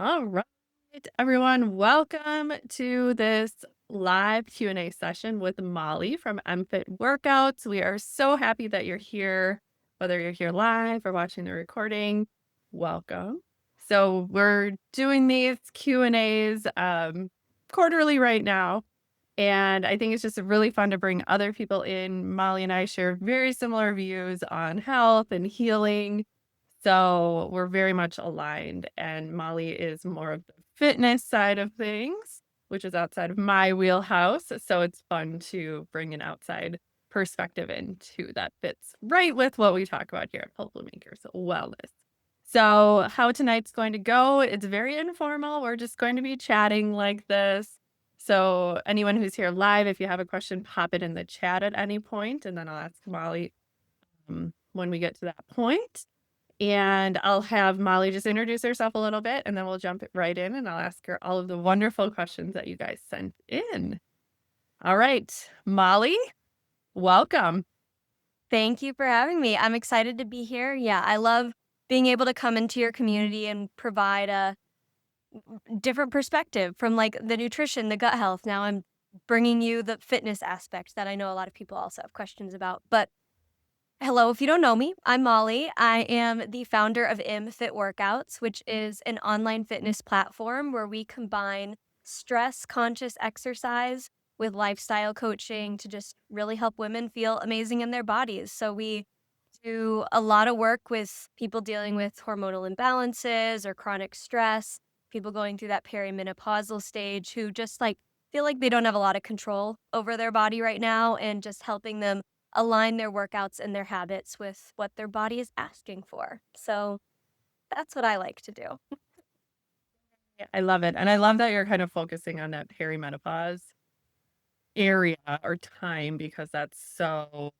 All right, everyone, welcome to this live Q&A session with Molly from MFit Workouts. We are so happy that you're here, whether you're here live or watching the recording. Welcome. So we're doing these Q&As quarterly right now, and I think it's just really fun to bring other people in. Molly and I share very similar views on health and healing, so we're very much aligned, and Molly is more of the fitness side of things, which is outside of my wheelhouse. So it's fun to bring an outside perspective into that fits right with what we talk about here at Pulpit Makers Wellness. So how tonight's going to go, it's very informal. We're just going to be chatting like this. So anyone who's here live, if you have a question, pop it in the chat at any point, and then I'll ask Molly when we get to that point. And I'll have Molly just introduce herself a little bit, and then we'll jump right in, and I'll ask her all of the wonderful questions that you guys sent in. All right, Molly, welcome. Thank you for having me. I'm excited to be here. Yeah, I love being able to come into your community and provide a different perspective from like the nutrition, the gut health. Now I'm bringing you the fitness aspect that I know a lot of people also have questions about. But hello, if you don't know me, I'm Molly. I am the founder of MFit Workouts, which is an online fitness platform where we combine stress conscious exercise with lifestyle coaching to just really help women feel amazing in their bodies. So we do a lot of work with people dealing with hormonal imbalances or chronic stress, people going through that perimenopausal stage who just like feel like they don't have a lot of control over their body right now, and just helping them align their workouts and their habits with what their body is asking for. So that's what I like to do. Yeah, I love it. And I love that you're kind of focusing on that perimenopause area or time because that's so,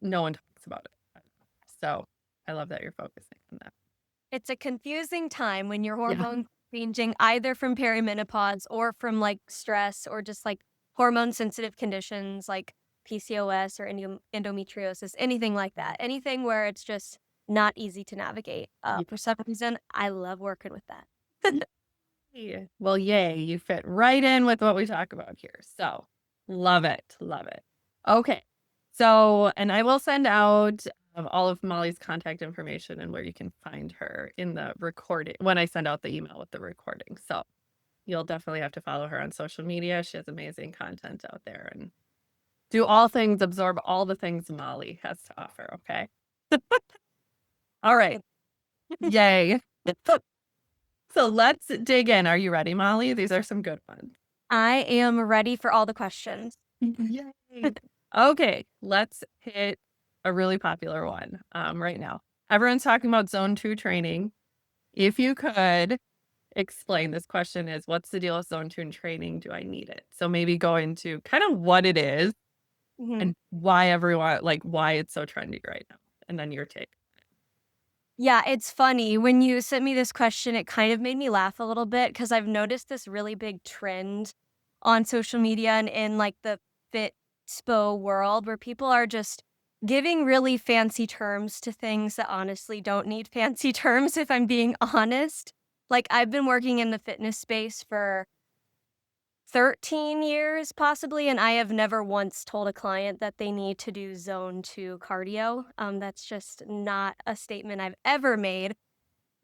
no one talks about it. So I love that you're focusing on that. It's a confusing time when your Yeah. hormones changing either from perimenopause or from like stress or just like hormone sensitive conditions like PCOS or endometriosis, anything like that. Anything where it's just not easy to navigate. Yeah. For some reason, I love working with that. Yay. Well, yay, you fit right in with what we talk about here. So love it. Love it. Okay. So, and I will send out all of Molly's contact information and where you can find her in the recording when I send out the email with the recording. So you'll definitely have to follow her on social media. She has amazing content out there, and do all things, absorb all the things Molly has to offer. Okay. All right. Yay. So let's dig in. Are you ready, Molly? These are some good ones. I am ready for all the questions. Yay. Okay, let's hit a really popular one right now. Everyone's talking about zone 2 training. If you could explain, this question is, what's the deal with zone 2 training? Do I need it? So maybe go into kind of what it is Mhm. and why everyone, like why it's so trendy right now, and then your take. Yeah, it's funny. When you sent me this question, it kind of made me laugh a little bit because I've noticed this really big trend on social media and in like the fit spo world where people are just giving really fancy terms to things that honestly don't need fancy terms, if I'm being honest. Like, I've been working in the fitness space for 13 years possibly, and I have never once told a client that they need to do zone 2 cardio. That's just not a statement I've ever made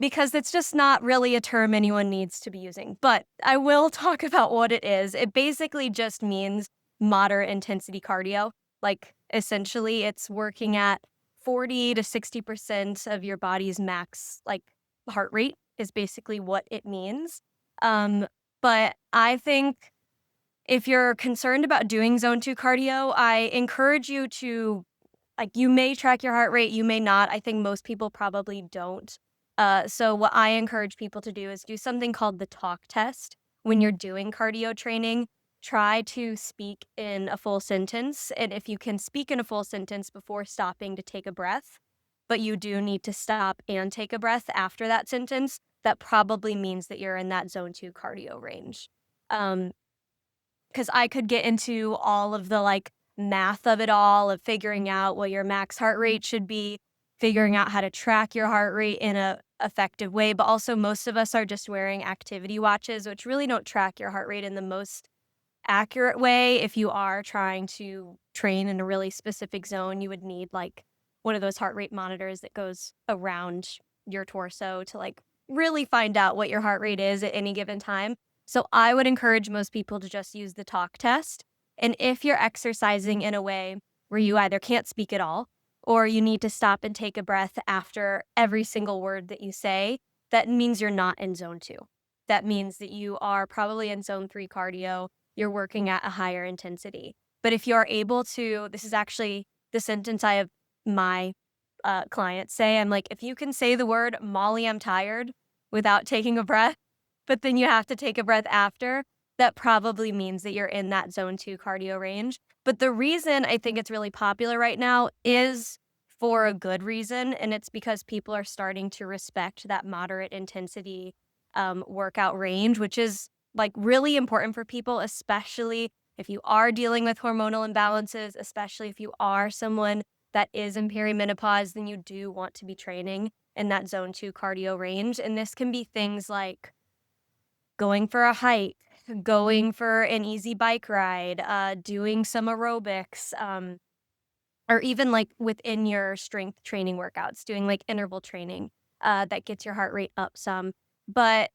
because it's just not really a term anyone needs to be using. But I will talk about what it is. It basically just means moderate intensity cardio. Like, essentially, it's working at 40 to 60% of your body's max, like, heart rate is basically what it means. Um, but I think if you're concerned about doing zone 2 cardio, I encourage you to, like, you may track your heart rate, you may not. I think most people probably don't. So what I encourage people to do is do something called the talk test. When you're doing cardio training, try to speak in a full sentence. And if you can speak in a full sentence before stopping to take a breath, but you do need to stop and take a breath after that sentence, that probably means that you're in that zone 2 cardio range. Um, 'Cause I could get into all of the, like, math of it all, of figuring out what your max heart rate should be, figuring out how to track your heart rate in a effective way, but also most of us are just wearing activity watches, which really don't track your heart rate in the most accurate way. If you are trying to train in a really specific zone, you would need like one of those heart rate monitors that goes around your torso to like really find out what your heart rate is at any given time. So I would encourage most people to just use the talk test. And if you're exercising in a way where you either can't speak at all or you need to stop and take a breath after every single word that you say, that means you're not in zone 2. That means that you are probably in zone 3 cardio, you're working at a higher intensity. But if you're able to, this is actually the sentence I have my clients say. I'm like, if you can say the word, Molly, I'm tired, without taking a breath, but then you have to take a breath after, that probably means that you're in that zone 2 cardio range. But the reason I think it's really popular right now is for a good reason. And it's because people are starting to respect that moderate intensity workout range, which is like really important for people, especially if you are dealing with hormonal imbalances, especially if you are someone that is in perimenopause, then you do want to be training in that zone 2 cardio range. And this can be things like going for a hike, going for an easy bike ride, doing some aerobics, or even like within your strength training workouts, doing like interval training that gets your heart rate up some. But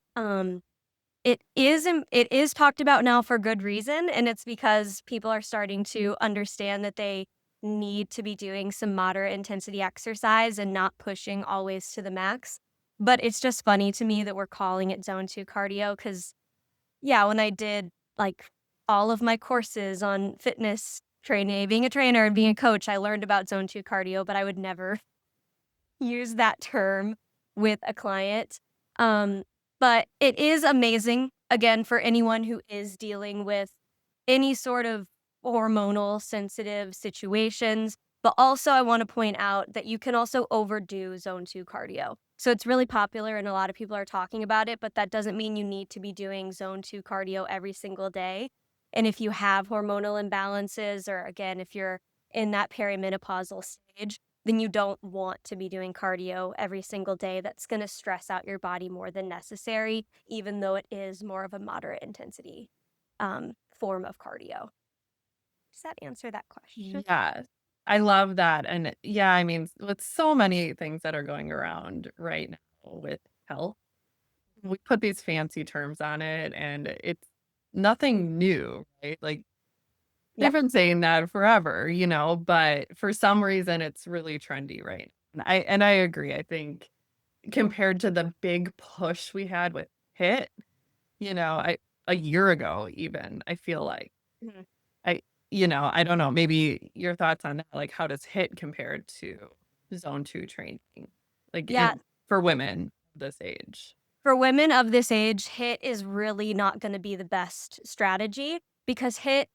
it is talked about now for good reason, and it's because people are starting to understand that they need to be doing some moderate intensity exercise and not pushing always to the max. But it's just funny to me that we're calling it zone 2 cardio because, yeah, when I did, like, all of my courses on fitness training, being a trainer and being a coach, I learned about zone 2 cardio, but I would never use that term with a client. Um, but it is amazing, again, for anyone who is dealing with any sort of hormonal sensitive situations. But also, I want to point out that you can also overdo zone 2 cardio. So it's really popular and a lot of people are talking about it, but that doesn't mean you need to be doing zone 2 cardio every single day. And if you have hormonal imbalances, or again, if you're in that perimenopausal stage, then you don't want to be doing cardio every single day. That's going to stress out your body more than necessary, even though it is more of a moderate intensity form of cardio. Does that answer that question? Yes. I love that, and yeah, I mean, with so many things that are going around right now with health, we put these fancy terms on it, and it's nothing new, right? Like, they've Yep. been saying that forever, but for some reason, it's really trendy right now. And I agree, I think compared to the big push we had with HIIT, I a year ago even, I feel like Mhm. I I don't know, maybe your thoughts on that, like, how does HIIT compare to zone 2 training? Like, Yeah. for women this age? For women of this age, HIIT is really not going to be the best strategy because HIIT,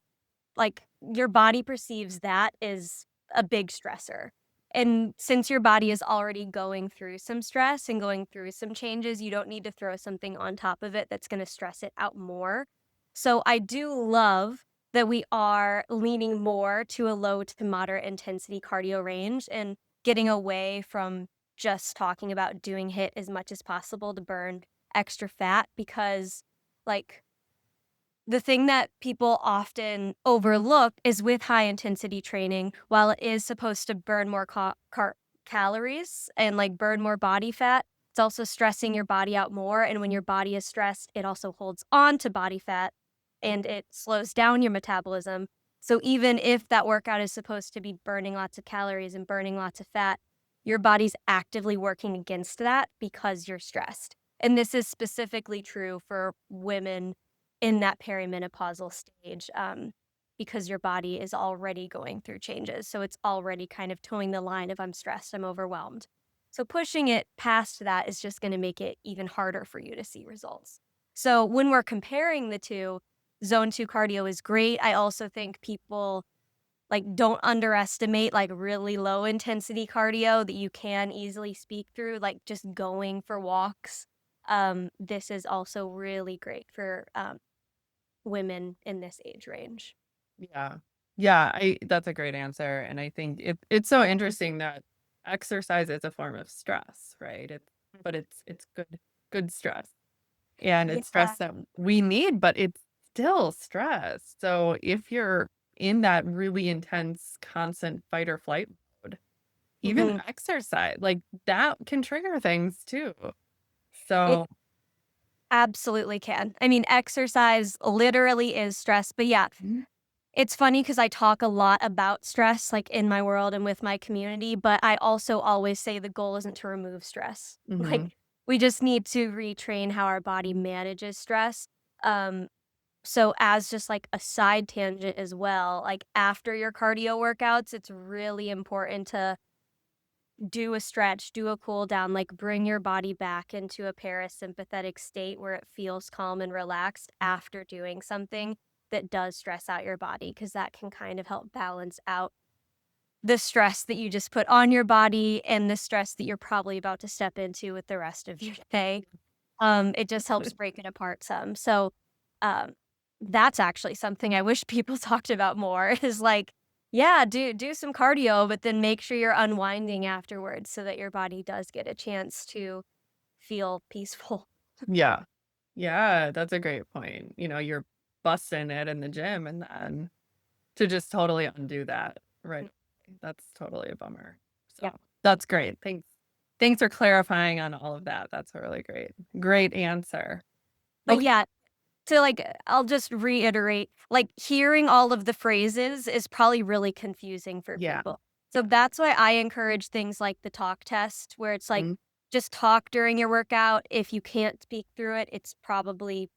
like, your body perceives that as a big stressor. And since your body is already going through some stress and going through some changes, you don't need to throw something on top of it that's gonna stress it out more. So I do love that we are leaning more to a low to moderate intensity cardio range and getting away from just talking about doing HIIT as much as possible to burn extra fat because, like, the thing that people often overlook is with high intensity training, while it is supposed to burn more calories and like burn more body fat, it's also stressing your body out more. And when your body is stressed, it also holds on to body fat and it slows down your metabolism. So even if that workout is supposed to be burning lots of calories and burning lots of fat, your body's actively working against that because you're stressed. And this is specifically true for women in that perimenopausal stage, because your body is already going through changes. So it's already kind of towing the line of I'm stressed, I'm overwhelmed. So pushing it past that is just going to make it even harder for you to see results. So when we're comparing the two, zone 2 cardio is great. I also think people like don't underestimate like really low intensity cardio that you can easily speak through, like just going for walks. This is also really great for women in this age range. Yeah. Yeah, I that's a great answer, and I think it's so interesting that exercise is a form of stress, right? but it's good stress. And it's Yeah. stress that we need, but it's still stress. So if you're in that really intense, constant fight or flight mode, even Mhm. exercise, like that can trigger things too. It So absolutely can. I mean, exercise literally is stress, but yeah, mhm, it's funny because I talk a lot about stress, like, in my world and with my community, but I also always say the goal isn't to remove stress. mhm, Like, we just need to retrain how our body manages stress. Um, so as just, like, a side tangent as well, like, after your cardio workouts, it's really important to do a stretch, do a cool down, like, bring your body back into a parasympathetic state where it feels calm and relaxed after doing something that does stress out your body, because that can kind of help balance out the stress that you just put on your body and the stress that you're probably about to step into with the rest of your day. It just helps break it apart some. So, um, that's actually something I wish people talked about more is like, yeah, do some cardio, but then make sure you're unwinding afterwards so that your body does get a chance to feel peaceful. yeah. Yeah, that's a great point. You're busting it in the gym and then to just totally undo that, right? Mm, That's totally a bummer. So, yep. that's great. Thanks. Thanks for clarifying on all of that. That's really great. Great answer. But Okay. yeah, to like, I'll just reiterate, like hearing all of the phrases is probably really confusing for Yeah. people. So Yeah. that's why I encourage things like the talk test, where it's like, Mhm. just talk during your workout. If you can't speak through it, it's probably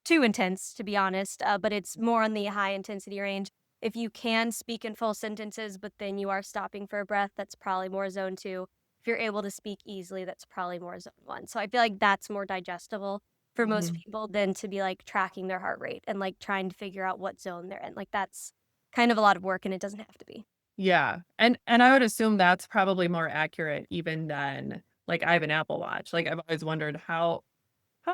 too intense, to be honest, but it's more on the high intensity range. If you can speak in full sentences, but then you are stopping for a breath, that's probably more zone two. If you're able to speak easily, that's probably more zone one. So I feel like that's more digestible for most Mhm. people than to be like tracking their heart rate and like trying to figure out what zone they're in. Like that's kind of a lot of work and it doesn't have to be. Yeah. And I would assume that's probably more accurate even than like I have an Apple Watch. Like I've always wondered how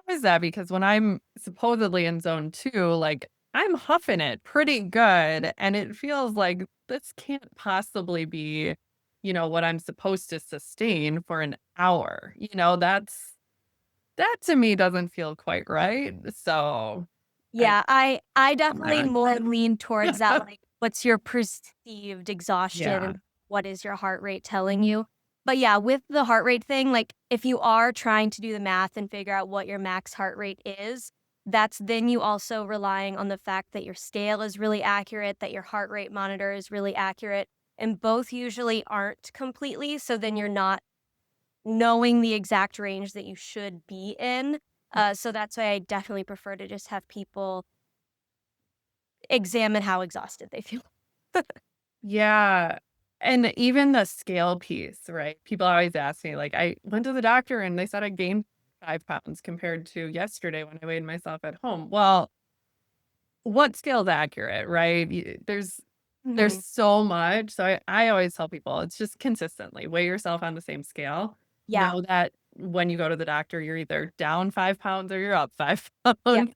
is that? Because when I'm supposedly in zone 2, like, I'm huffing it pretty good, and it feels like this can't possibly be, what I'm supposed to sustain for an hour. That to me doesn't feel quite right. So, I Yeah, I come definitely on. more lean towards that, like, what's your perceived exhaustion Yeah. and what is your heart rate telling you? But yeah, with the heart rate thing, like, if you are trying to do the math and figure out what your max heart rate is, that's then you also relying on the fact that your scale is really accurate, that your heart rate monitor is really accurate, and both usually aren't completely, so then you're not knowing the exact range that you should be in. So that's why I definitely prefer to just have people examine how exhausted they feel. Yeah. And even the scale piece, right? People always ask me, like, I went to the doctor and they said I gained 5 pounds compared to yesterday when I weighed myself at home. Well, what scale's accurate, right? There's Mhm. so much. So I always tell people it's just consistently weigh yourself on the same scale. Yeah, Know that when you go to the doctor, you're either down 5 pounds or you're up five yeah, pounds.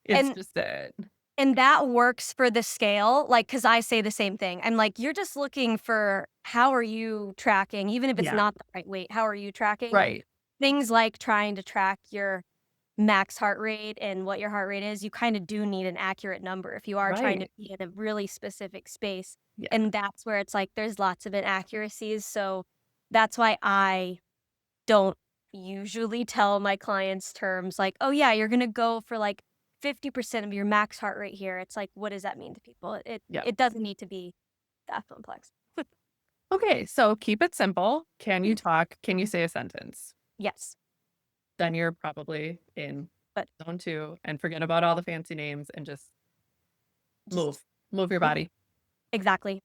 It's and just it. that works for the scale, like, because I say the same thing. I'm like, "You're just looking for how are you tracking, even if it's Yeah. not the right weight, how are you tracking?" Right. Things like trying to track your max heart rate and what your heart rate is, you kinda do need an accurate number if you are trying to Right. be in a really specific space, Yeah. and that's where it's like there's lots of inaccuracies, so that's why I don't usually tell my clients terms like, "Oh, yeah, you're gonna go for, like, 50% of your max heart rate here." It's like, what does that mean to people? It Yeah. it doesn't need to be that complex. Okay. So keep it simple. Can you talk? Can you say a sentence? Yes, Then you're probably in but zone 2 and forget about all the fancy names and just just move. Move your mm, body. exactly.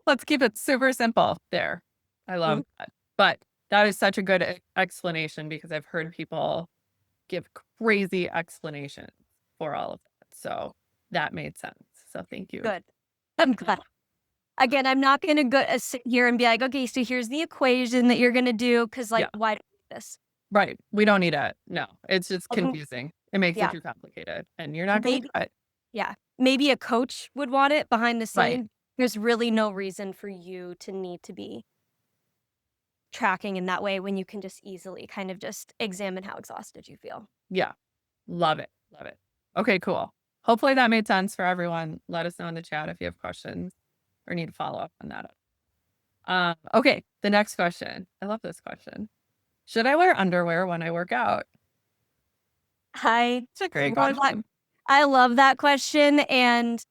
Let's keep it super simple there. I Mhm. love that. But that is such a good explanation because I've heard people give crazy explanations for all of that. So that made sense. So thank you. Good. I'm glad. Again, I'm not gonna go sit here and be like, "Okay, so here's the equation that you're gonna do," because like, Yeah, why do this? right. We don't need it. No, it's just Mhm. confusing. It makes it Yeah, too complicated and you're not going to maybe do it. yeah, maybe a coach would want it behind the Right. scene. There's really no reason for you to need to be tracking in that way when you can just easily kind of just examine how exhausted you feel. Yeah. Love it. Love it. Okay, cool. Hopefully that made sense for everyone. Let us know in the chat if you have questions or need to follow up on that. Okay, the next question. I love this question. Should I wear underwear when I work out? I It's a great love that question. I love that question, and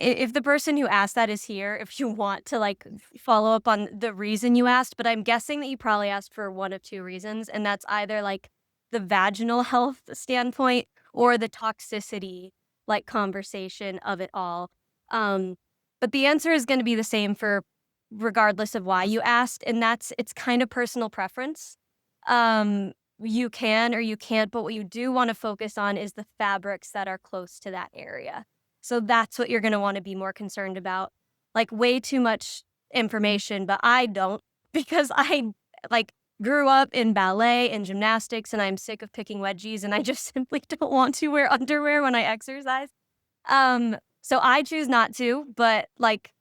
if the person who asked that is here, if you want to, like, follow up on the reason you asked, but I'm guessing that you probably asked for one of 2 reasons, and that's either, like, the vaginal health standpoint or the toxicity, like, conversation of it all. Um, but the answer is gonna be the same for regardless of why you asked, and that's it's kind of personal preference. You can or you can't, but what you do wanna focus on is the fabrics that are close to that area. So that's what you're gonna wanna be more concerned about. Like, way too much information, but I don't because I, like, grew up in ballet and gymnastics, and I'm sick of picking wedgies, and I just simply don't want to wear underwear when I exercise. So I choose not to, but, like,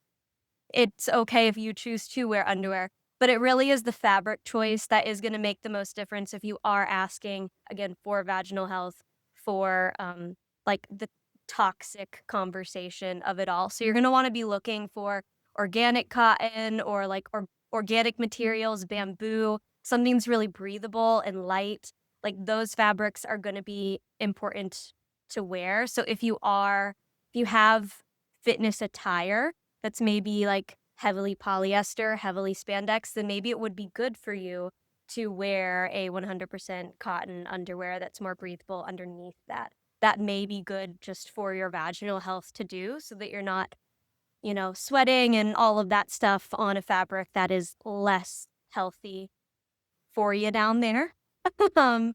it's okay if you choose to wear underwear, but it really is the fabric choice that is gonna make the most difference if you are asking, again, for vaginal health, for, like, the toxic conversation of it all. So you're gonna wanna be looking for organic cotton or, like, organic materials, bamboo, something that's really breathable and light. Like, those fabrics are gonna be important to wear. So if you have fitness attire that's maybe like heavily polyester, heavily spandex, then maybe it would be good for you to wear a 100% cotton underwear that's more breathable underneath that. That may be good just for your vaginal health to do so that you're not, sweating and all of that stuff on a fabric that is less healthy for you down there. um,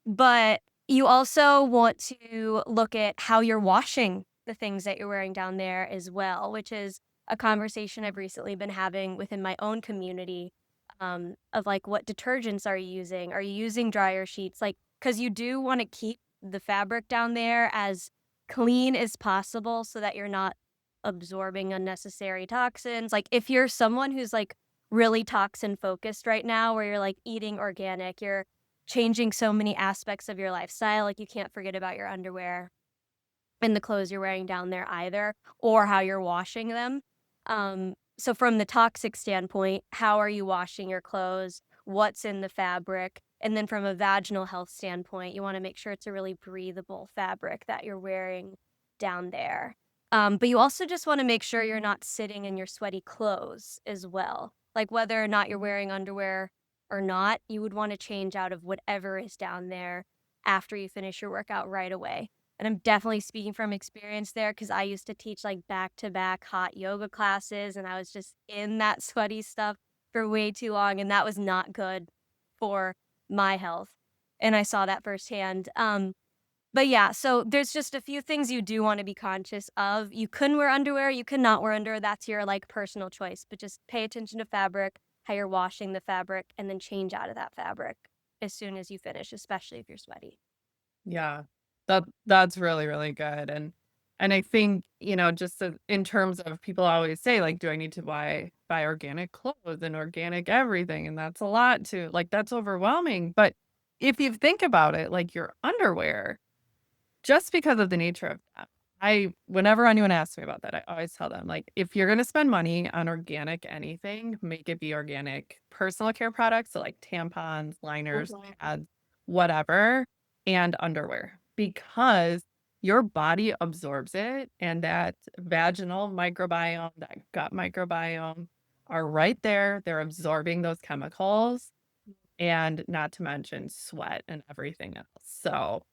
but you also want to look at how you're washing the things that you're wearing down there as well, which is a conversation I've recently been having within my own community, of like, what detergents are you using? Are you using dryer sheets? Like, because you do want to keep the fabric down there as clean as possible so that you're not absorbing unnecessary toxins. Like, if you're someone who's like really toxin focused right now, where you're like eating organic, you're changing so many aspects of your lifestyle, like, you can't forget about your underwear and the clothes you're wearing down there either, or how you're washing them. So from the toxic standpoint, how are you washing your clothes? What's in the fabric? And then from a vaginal health standpoint, you wanna make sure it's a really breathable fabric that you're wearing down there. But you also just wanna make sure you're not sitting in your sweaty clothes as well. Like, whether or not you're wearing underwear or not, you would wanna change out of whatever is down there after you finish your workout right away. And I'm definitely speaking from experience there because I used to teach, like, back-to-back hot yoga classes, and I was just in that sweaty stuff for way too long, and that was not good for my health, and I saw that firsthand. But yeah, so there's just a few things you do wanna be conscious of. You can wear underwear, you cannot wear underwear, that's your, like, personal choice, but just pay attention to fabric, how you're washing the fabric, and then change out of that fabric as soon as you finish, especially if you're sweaty. Yeah. That's really, really good, and I think, just in terms of people always say, like, "Do I need to buy organic clothes and organic everything?" And that's a lot to like, that's overwhelming, but if you think about it, like, your underwear, just because of the nature of that, whenever anyone asks me about that, I always tell them, like, "If you're gonna spend money on organic anything, make it be organic personal care products, so, like, tampons, liners, Mhm. pads, whatever, and underwear, because your body absorbs it, and that vaginal microbiome, that gut microbiome are right there, they're absorbing those chemicals, and not to mention sweat and everything else, so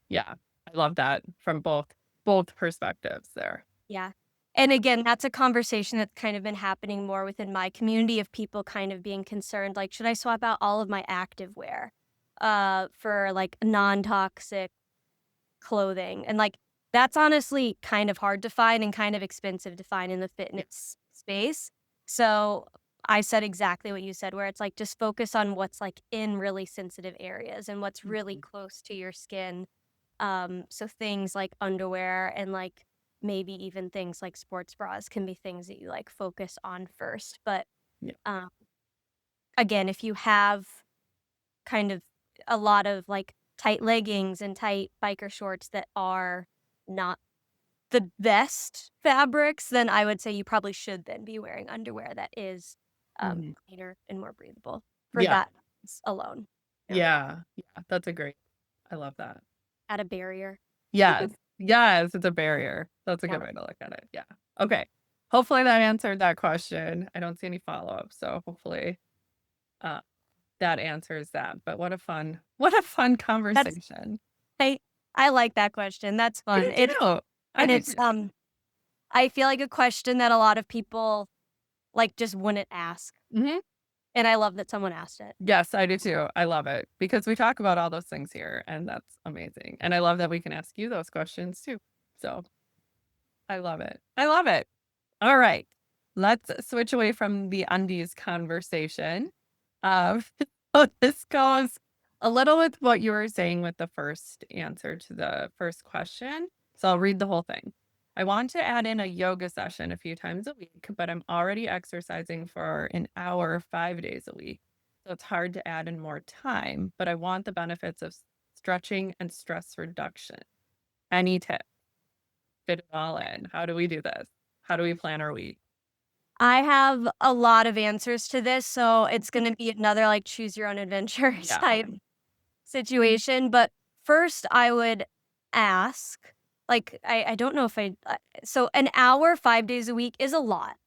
yeah, I love that from both perspectives there. Yeah. And again, that's a conversation that's kind of been happening more within my community of people kind of being concerned, like, should I swap out all of my active wear for like non-toxic clothing? And like, that's honestly kind of hard to find and kind of expensive to find in the Yeah, fitness space. So I said exactly what you said, where it's like just focus on what's like in really sensitive areas and what's really mhm, close to your skin. So things like underwear and like maybe even things like sports bras can be things that you like focus on first. But yeah, um, again, if you have kind of a lot of like tight leggings and tight biker shorts that are not the best fabrics, then I would say you probably should then be wearing underwear that is Mhm. cleaner and more breathable for Yeah. that alone. Yeah. Yeah. Yeah. That's a great I love that. At a barrier. Yes. Yes, it's a barrier. That's a good Yeah. way to look at it. Yeah. Okay. Hopefully that answered that question. I don't see any follow-up, so hopefully, uh, that answers that, but what a fun That's conversation. I I like that question. That's I fun. do too. I And do it's too. I feel like a question that a lot of people like just wouldn't ask. Mhm. And I love that someone asked it. Yes, I do too. I love it because we talk about all those things here, and that's amazing, and I love that we can ask you those questions too. So, I love it. I love it. All right. Let's switch away from the undies conversation. Um, so this goes a little with what you were saying with the first answer to the first question. So I'll read the whole thing. I want to add in a yoga session a few times a week, but I'm already exercising for an hour 5 days a week. So it's hard to add in more time, but I want the benefits of stretching and stress reduction. Any tip? Fit it all in. How do we do this? How do we plan our week? I have a lot of answers to this, so it's gonna be another like choose your own adventure Yeah. type situation. But first I would ask, like, I don't know if so an hour 5 days a week is a lot.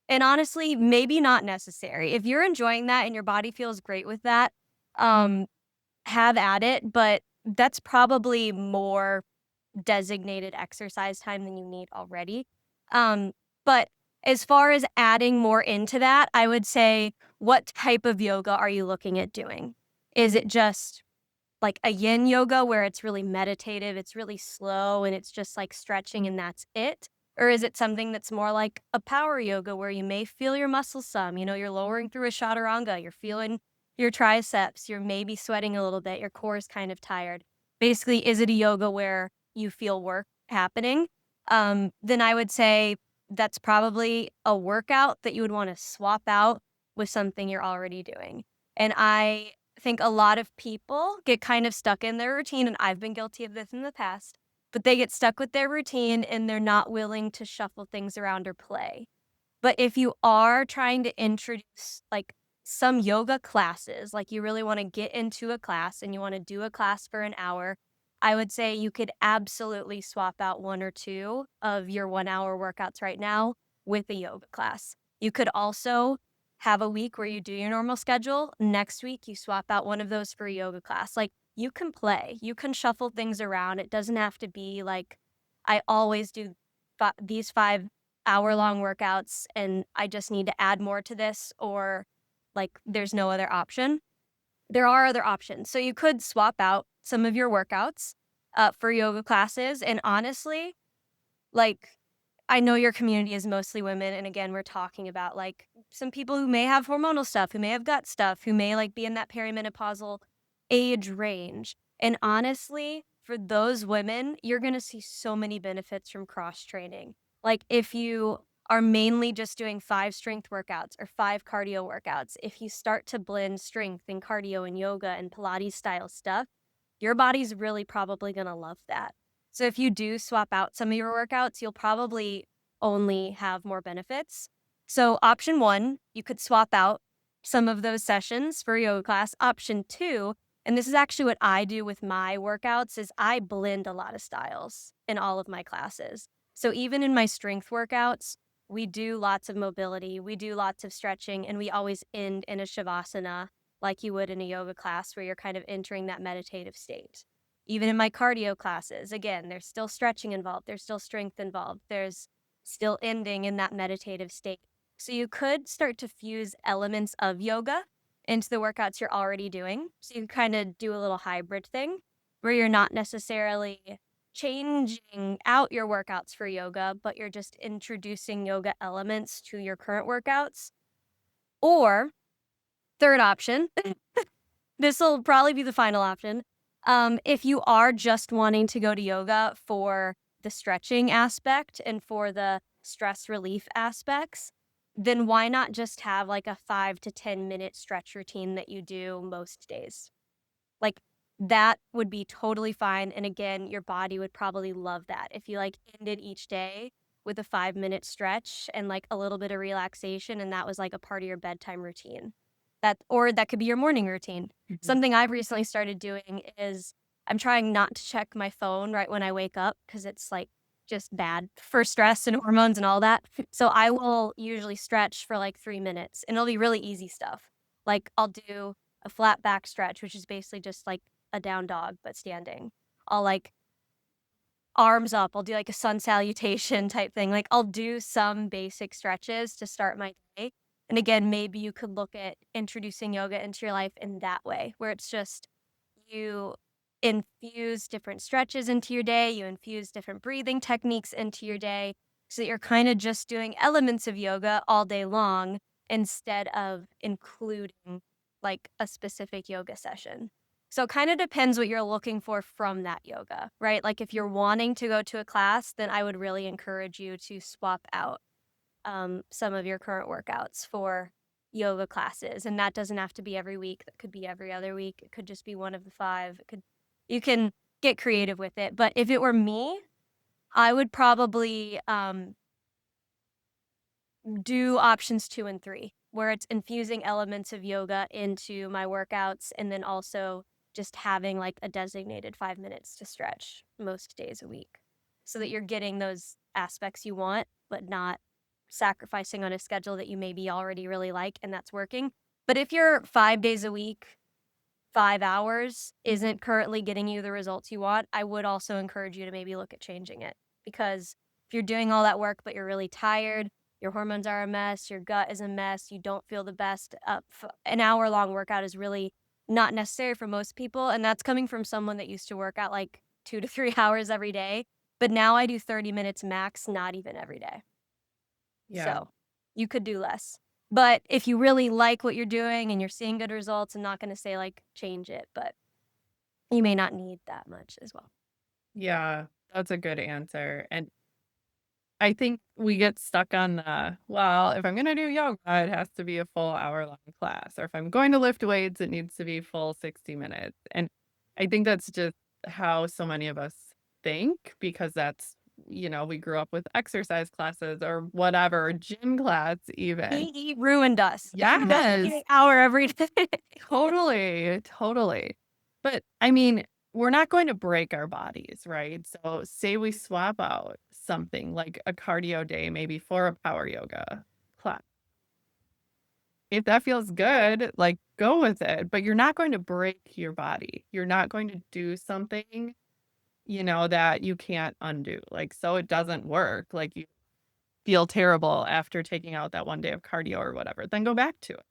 And honestly, maybe not necessary. If you're enjoying that and your body feels great with that, um, have at it, but that's probably more designated exercise time than you need already. But as far as adding more into that, I would say, what type of yoga are you looking at doing? Is it just like a yin yoga where it's really meditative, it's really slow, and it's just like stretching and that's it? Or is it something that's more like a power yoga where you may feel your muscles some? You're lowering through a chaturanga, you're feeling your triceps, you're maybe sweating a little bit, your core is kind of tired. Basically, is it a yoga where you feel work happening? Then I would say that's probably a workout that you would want to swap out with something you're already doing. And I think a lot of people get kind of stuck in their routine, and I've been guilty of this in the past, but they get stuck with their routine and they're not willing to shuffle things around or play. But if you are trying to introduce like some yoga classes, like you really want to get into a class and you want to do a class for an hour, I would say you could absolutely swap out one or two of your 1 hour workouts right now with a yoga class. You could also have a week where you do your normal schedule. Next week, you swap out one of those for a yoga class. Like you can play, you can shuffle things around. It doesn't have to be like, I always do these 5 hour long workouts and I just need to add more to this, or like there's no other option. There are other options. So you could swap out some of your workouts for yoga classes. And honestly, like, I know your community is mostly women, and again, we're talking about, like, some people who may have hormonal stuff, who may have gut stuff, who may, like, be in that perimenopausal age range, and honestly, for those women, you're gonna see so many benefits from cross-training. Like, if you are mainly just doing 5 strength workouts or 5 cardio workouts, if you start to blend strength and cardio and yoga and Pilates style stuff, your body's really probably gonna love that. So if you do swap out some of your workouts, you'll probably only have more benefits. So option 1, you could swap out some of those sessions for yoga class. Option 2, and this is actually what I do with my workouts, is I blend a lot of styles in all of my classes. So even in my strength workouts, we do lots of mobility, we do lots of stretching, and we always end in a shavasana like you would in a yoga class where you're kind of entering that meditative state. Even in my cardio classes, again, there's still stretching involved, there's still strength involved, there's still ending in that meditative state. So you could start to fuse elements of yoga into the workouts you're already doing. So you can kind of do a little hybrid thing where you're not necessarily changing out your workouts for yoga, but you're just introducing yoga elements to your current workouts. Or, third option, this will probably be the final option. If you are just wanting to go to yoga for the stretching aspect and for the stress relief aspects, then why not just have like a 5 to 10 minute stretch routine that you do most days? Like, that would be totally fine, and again, your body would probably love that if you, like, ended each day with a 5-minute stretch and, like, a little bit of relaxation, and that was, like, a part of your bedtime routine. That could be your morning routine. Mhm. Something I've recently started doing is I'm trying not to check my phone right when I wake up because it's, like, just bad for stress and hormones and all that. So I will usually stretch for, like, 3 minutes, and it'll be really easy stuff. Like, I'll do a flat back stretch, which is basically just like a down dog, but standing. I'll like arms up. I'll do like a sun salutation type thing. Like I'll do some basic stretches to start my day. And again, maybe you could look at introducing yoga into your life in that way, where it's just you infuse different stretches into your day, you infuse different breathing techniques into your day so that you're kind of just doing elements of yoga all day long instead of including like a specific yoga session. So it kind of depends what you're looking for from that yoga, right? Like if you're wanting to go to a class, then I would really encourage you to swap out some of your current workouts for yoga classes. And that doesn't have to be every week. That could be every other week. It could just be one of the five. You can get creative with it. But if it were me, I would probably do options 2 and 3, where it's infusing elements of yoga into my workouts and then also just having, like, a designated 5 minutes to stretch most days a week, so that you're getting those aspects you want, but not sacrificing on a schedule that you maybe already really like and that's working. But if you're 5 days a week 5 hours isn't currently getting you the results you want, I would also encourage you to maybe look at changing it. Because if you're doing all that work, but you're really tired, your hormones are a mess, your gut is a mess, you don't feel the best, an hour long workout is really not necessary for most people. And that's coming from someone that used to work out like 2 to 3 hours every day. But now I do 30 minutes max, not even every day. Yeah. So, you could do less. But if you really like what you're doing and you're seeing good results, I'm not gonna say, like, change it, but you may not need that much as well. Yeah, that's a good answer, and I think we get stuck on the, "Well, if I'm gonna do yoga, it has to be a full hour-long class," or, "If I'm going to lift weights, it needs to be full 60 minutes," and I think that's just how so many of us think because that's we grew up with exercise classes or whatever, gym class even. PE ruined us. Yes. An hour every day. Totally, totally. But, I mean, we're not going to break our bodies, right? So, say we swap out something like a cardio day, maybe for a power yoga class. If that feels good, like, go with it, but you're not going to break your body. You're not going to do something, that you can't undo, like, so it doesn't work, like, you feel terrible after taking out that one day of cardio or whatever, then go back to it.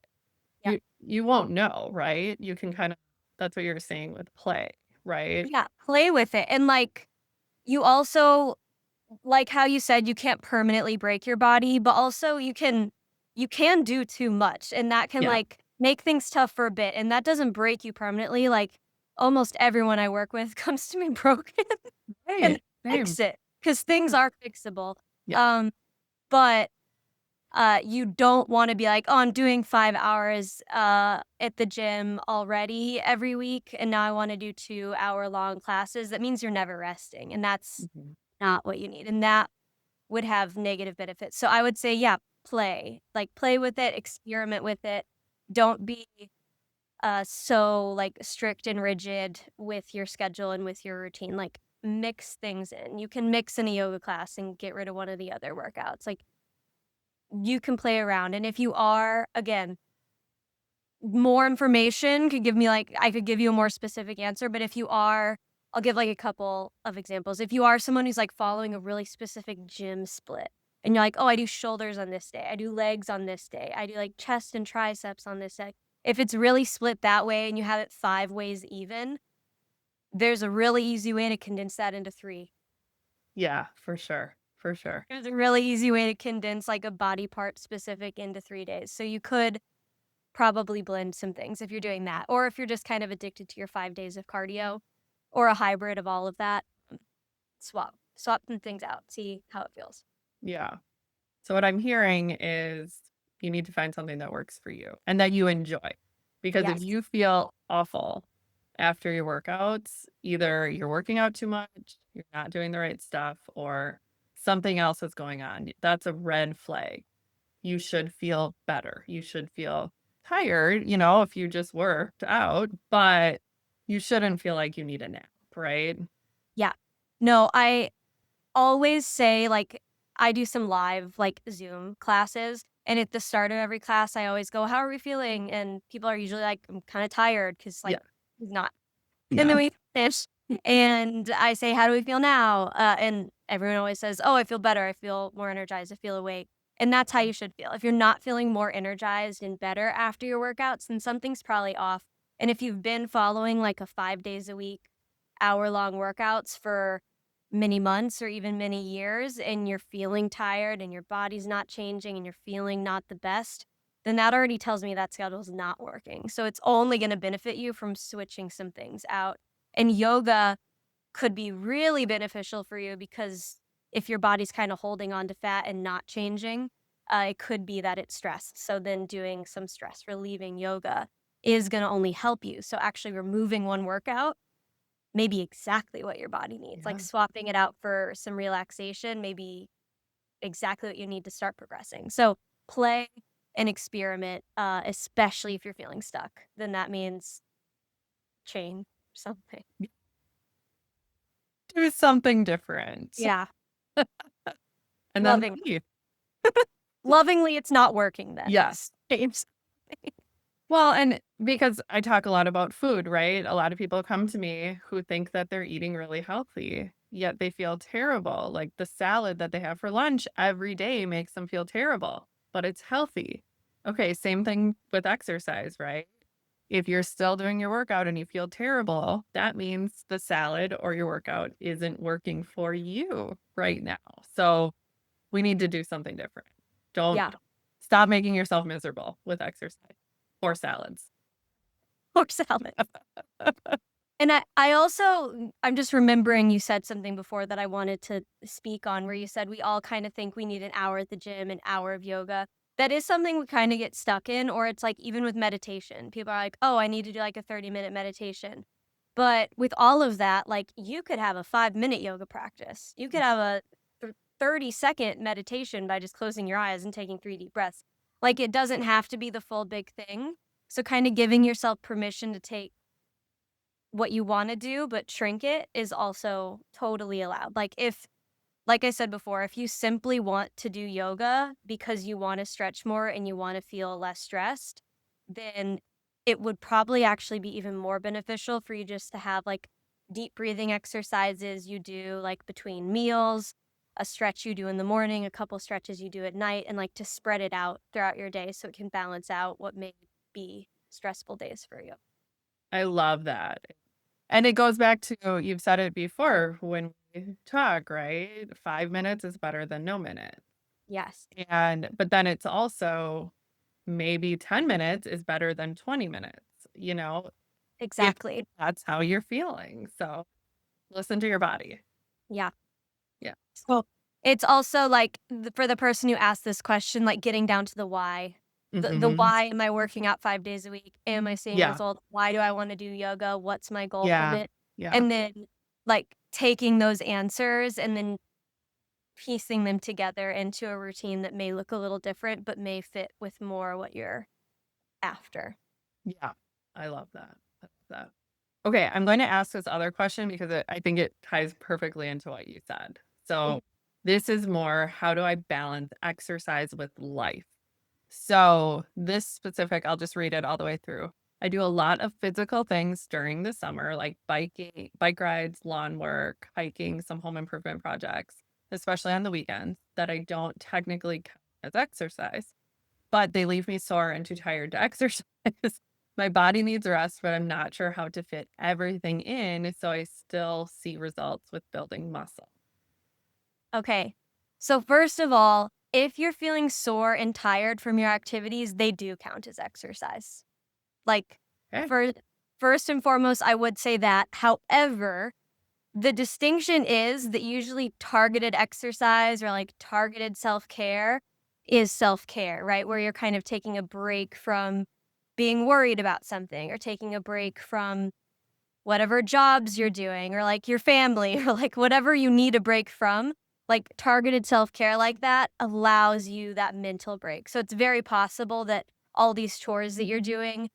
Yeah. You won't know, right? You can kinda that's what you're saying with play, right? Yeah, play with it, and, like, you also like how you said you can't permanently break your body, but also you can do too much, and that can, Yeah. like, make things tough for a bit, and that doesn't break you permanently, like, almost everyone I work with comes to me broken. And Right. Same. fix it, because things are fixable. Yeah. Um, but, you don't wanna be like, "Oh, I'm doing 5 hours, at the gym already every week, and now I wanna do 2-hour-long classes." That means you're never resting, and that's Mhm. not what you need, and that would have negative benefits. So I would say, yeah, play. Like, play with it, experiment with it. Don't be, so, like, strict and rigid with your schedule and with your routine, like, mix things in. You can mix in a yoga class and get rid of one of the other workouts, like, you can play around, and if you are again, more information could give me, like I could give you a more specific answer, but if you are I'll give, like, a couple of examples. If you are someone who's, like, following a really specific gym split, and you're like, "Oh, I do shoulders on this day, I do legs on this day, I do, like, chest and triceps on this day." If it's really split that way and you have it 5 ways even, there's a really easy way to condense that into 3. Yeah, for sure, for sure. There's a really easy way to condense, like, a body part specific into 3 days. So you could probably blend some things if you're doing that, or if you're just kind of addicted to your 5 days of cardio, or a hybrid of all of that, swap some things out, see how it feels. Yeah. So what I'm hearing is You need to find something that works for you and that you enjoy. Because if Yes. you feel awful after your workouts, either you're working out too much, you're not doing the right stuff, or something else is going on. That's a red flag. You should feel better. You should feel tired, if you just worked out, but you shouldn't feel like you need a nap, right? Yeah. No, I always say, like, I do some live, like, Zoom classes, and at the start of every class, I always go, "How are we feeling?" And people are usually like, "I'm kinda tired," 'cause, like, Yeah. not. And then Yeah. we finish, and I say, "How do we feel now?" And everyone always says, "Oh, I feel better. I feel more energized. I feel awake." And that's how you should feel. If you're not feeling more energized and better after your workouts, then something's probably off. And if you've been following, like, a 5 days a week, hour-long workouts for many months or even many years, and you're feeling tired and your body's not changing and you're feeling not the best, then that already tells me that schedule's not working. So it's only gonna benefit you from switching some things out. And yoga could be really beneficial for you because if your body's kind of holding on to fat and not changing, it could be that it's stressed. So then doing some stress relieving yoga is gonna only help you. So actually removing one workout may be exactly what your body needs. Like Yeah. swapping it out for some relaxation may be exactly what you need to start progressing. So play and experiment, especially if you're feeling stuck. Then that means change something. Do something different. Yeah, And then loving leave. lovingly, it's not working then. Yes. Change something. Well, and because I talk a lot about food, right? A lot of people come to me who think that they're eating really healthy, yet they feel terrible. Like the salad that they have for lunch every day makes them feel terrible, but it's healthy. Okay, same thing with exercise, right? If you're still doing your workout and you feel terrible, that means the salad or your workout isn't working for you right now. So we need to do something different. Don't Yeah, stop making yourself miserable with exercise or salads. or salad. And I also I'm just remembering you said something before that I wanted to speak on where you said we all kind of think we need an hour at the gym, an hour of yoga. That is something we kind of get stuck in, or it's like even with meditation. People are like, "Oh, I need to do like a 30-minute meditation." But with all of that, like you could have a 5-minute yoga practice. You could have a 30-second meditation by just closing your eyes and taking 3 deep breaths. Like it doesn't have to be the full big thing. So kind of giving yourself permission to take what you wanna do, but shrink it is also totally allowed. Like I said before, if you simply want to do yoga because you wanna stretch more and you wanna feel less stressed, then it would probably actually be even more beneficial for you just to have, like, deep breathing exercises you do, like, between meals, a stretch you do in the morning, a couple stretches you do at night, and, like, to spread it out throughout your day so it can balance out what may be stressful days for you. I love that. And it goes back to you've said it before when we talk, right? 5 minutes is better than no minute. Yes, But then it's also maybe 10 minutes is better than 20 minutes, if exactly. that's how you're feeling. So listen to your body. Yeah. Yeah. So, it's also, like, for the person who asked this question, like, getting down to the why. The Mhm. why am I working out 5 days a week? Am I seeing Yeah. results? Why do I wanna do yoga? What's my goal from Yeah. it? Yeah. And then, like, taking those answers and then piecing them together into a routine that may look a little different, but may fit with more what you're after. Yeah. I love that. I love that. Okay, I'm going to ask this other question because I think it ties perfectly into what you said. Mhm. So, this is more how do I balance exercise with life? So, this specific, I'll just read it all the way through. I do a lot of physical things during the summer, like biking, bike rides, lawn work, hiking, some home improvement projects, especially on the weekends, that I don't technically count as exercise, but they leave me sore and too tired to exercise. My body needs rest, but I'm not sure how to fit everything in so I still see results with building muscle. Okay. So first of all, if you're feeling sore and tired from your activities, they do count as exercise. Like, Okay. for first and foremost, I would say that. However, the distinction is that usually targeted exercise or like targeted self care is self-care, right? Where you're kind of taking a break from being worried about something or taking a break from whatever jobs you're doing or like your family or like whatever you need a break from. Like targeted self-care like that allows you that mental break. So it's very possible that all these chores that you're doing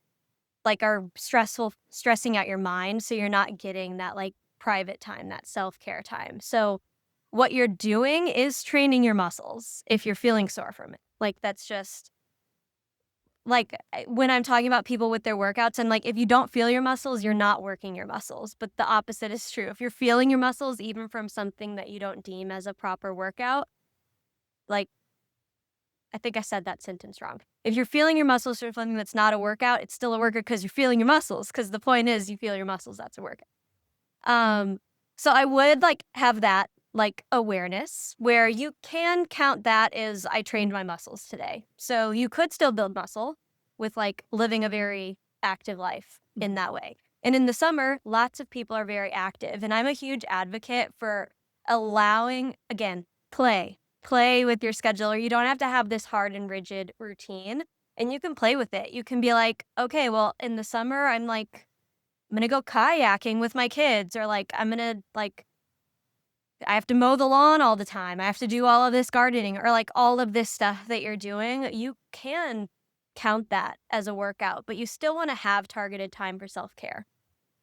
like are stressing out your mind, so you're not getting that like private time, that self-care time. So what you're doing is training your muscles if you're feeling sore from it. Like that's just like when I'm talking about people with their workouts and like if you don't feel your muscles, you're not working your muscles. But the opposite is true. If you're feeling your muscles even from something that you don't deem as a proper workout, like I think I said that sentence wrong. If you're feeling your muscles from something that's not a workout, it's still a workout because you're feeling your muscles. Because the point is, you feel your muscles, that's a workout. So I would like have that like awareness where you can count that as I trained my muscles today. So you could still build muscle with like living a very active life in that way. And in the summer, lots of people are very active. And I'm a huge advocate for allowing, again, play with your schedule, or you don't have to have this hard and rigid routine and you can play with it. You can be like, okay, well, in the summer, I'm gonna go kayaking with my kids, or like I'm gonna like I have to mow the lawn all the time. I have to do all of this gardening or like all of this stuff that you're doing. You can count that as a workout, but you still want to have targeted time for self-care.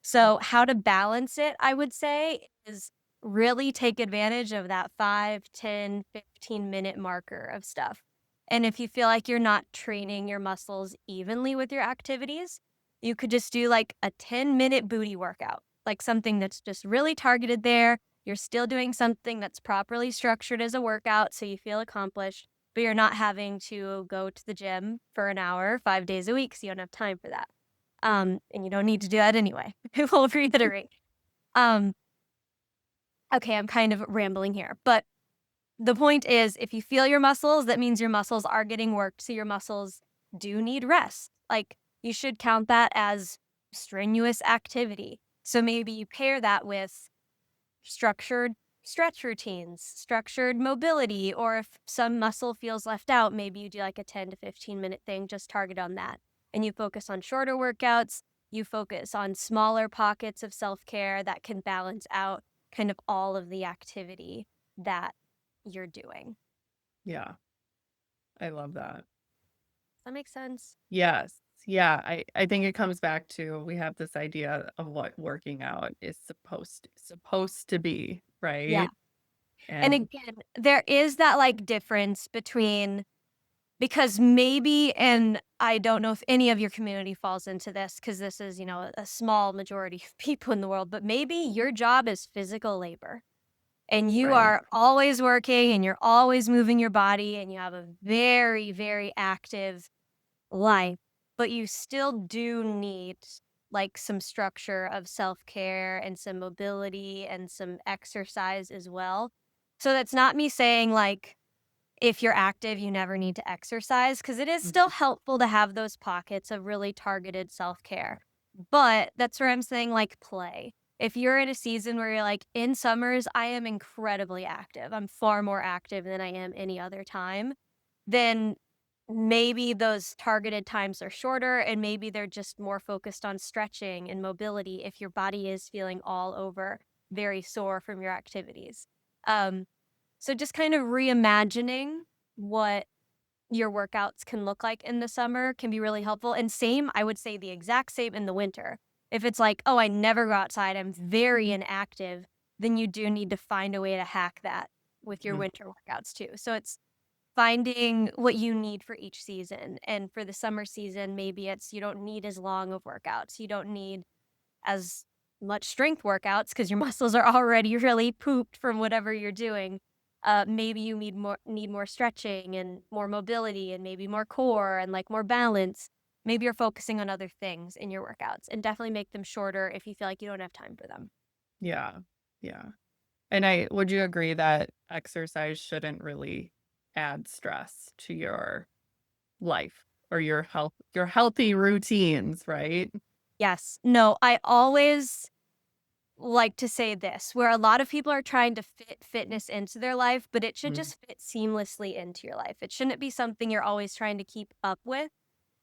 So, how to balance it, I would say, is really take advantage of that 5, 10, 15-minute marker of stuff. And if you feel like you're not training your muscles evenly with your activities, you could just do like a 10-minute booty workout, like something that's just really targeted there. You're still doing something that's properly structured as a workout so you feel accomplished, but you're not having to go to the gym for an hour 5 days a week so you don't have time for that. And you don't need to do that anyway. I will reiterate. Um, okay, I'm kind of rambling here, but the point is if you feel your muscles, that means your muscles are getting worked. So your muscles do need rest. Like you should count that as strenuous activity. So maybe you pair that with structured stretch routines, structured mobility, or if some muscle feels left out, maybe you do like a 10 to 15-minute thing, just target on that. And you focus on shorter workouts, you focus on smaller pockets of self care that can balance out kind of all of the activity that you're doing. Yeah, I love that. Does that make sense? Yes. Yeah, I think it comes back to we have this idea of what working out is supposed to be, Yeah. right? And And again, there is that like difference between because maybe, and I don't know if any of your community falls into this because this is, a small majority of people in the world, but maybe your job is physical labor and you right. are always working and you're always moving your body and you have a very, very active life, but you still do need like some structure of self care and some mobility and some exercise as well. So that's not me saying like, if you're active, you never need to exercise because it is still Mhm. helpful to have those pockets of really targeted self care. But that's where I'm saying, like, play. If you're in a season where you're like, in summers, I am incredibly active, I'm far more active than I am any other time, then maybe those targeted times are shorter and maybe they're just more focused on stretching and mobility if your body is feeling all over very sore from your activities. Um, so just kind of reimagining what your workouts can look like in the summer can be really helpful. And same, I would say the exact same in the winter. If it's like, oh, I never go outside, I'm very inactive, then you do need to find a way to hack that with your Mhm. winter workouts too. So it's finding what you need for each season. And for the summer season, maybe it's you don't need as long of workouts. You don't need as much strength workouts because your muscles are already really pooped from whatever you're doing. Maybe you need more stretching and more mobility and maybe more core and like more balance. Maybe you're focusing on other things in your workouts and definitely make them shorter if you feel like you don't have time for them. Yeah. Yeah. And I would you agree that exercise shouldn't really add stress to your life or your healthy routines, right? Yes. No, I always like to say this, where a lot of people are trying to fit fitness into their life, but it should Mm. just fit seamlessly into your life. It shouldn't be something you're always trying to keep up with.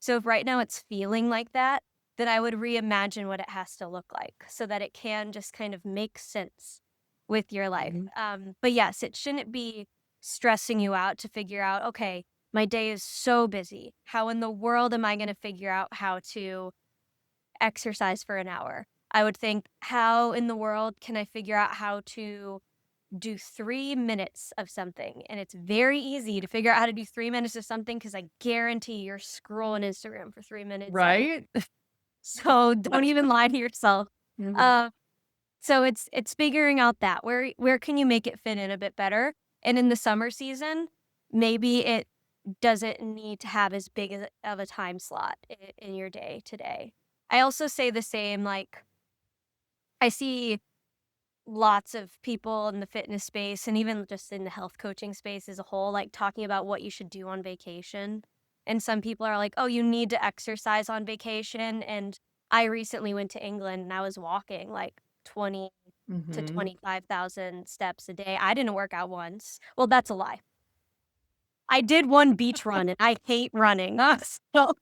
So if right now it's feeling like that, then I would reimagine what it has to look like so that it can just kind of make sense with your life. Mhm. But yes, it shouldn't be stressing you out to figure out, okay, my day is so busy. How in the world am I going to figure out how to exercise for an hour? I would think, how in the world can I figure out how to do 3 minutes of something? And it's very easy to figure out how to do 3 minutes of something because I guarantee you're scrolling Instagram for 3 minutes every. Right? So don't even lie to yourself. Mhm. Uh, so it's figuring out that where can you make it fit in a bit better? And in the summer season, maybe it doesn't need to have as big of a time slot in your day today. I also say the same, like, I see lots of people in the fitness space and even just in the health coaching space as a whole, like talking about what you should do on vacation. And some people are like, oh, you need to exercise on vacation. And I recently went to England and I was walking like 20 to Mhm. 25,000 steps a day. I didn't work out once. Well, that's a lie. I did one beach run and I hate running. So,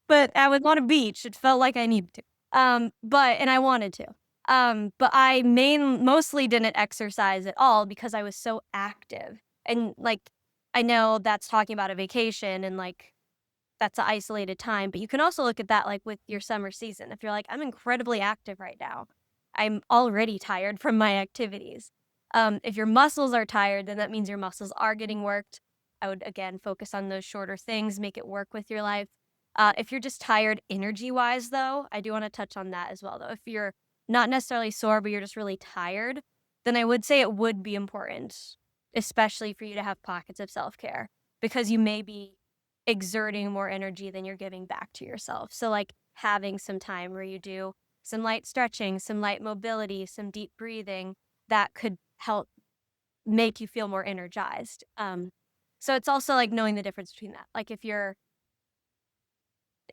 but I was on a beach. It felt like I needed to. And I wanted to. But I mostly didn't exercise at all because I was so active. And like I know that's talking about a vacation and like that's an isolated time, but you can also look at that like with your summer season. If you're like, I'm incredibly active right now, I'm already tired from my activities. If your muscles are tired, then that means your muscles are getting worked. I would again focus on those shorter things, make it work with your life. If you're just tired energy wise, though, I do want to touch on that as well, though. If you're not necessarily sore, but you're just really tired, then I would say it would be important, especially for you to have pockets of self care because you may be exerting more energy than you're giving back to yourself. So, like having some time where you do some light stretching, some light mobility, some deep breathing that could help make you feel more energized. So it's also like knowing the difference between that. Like if your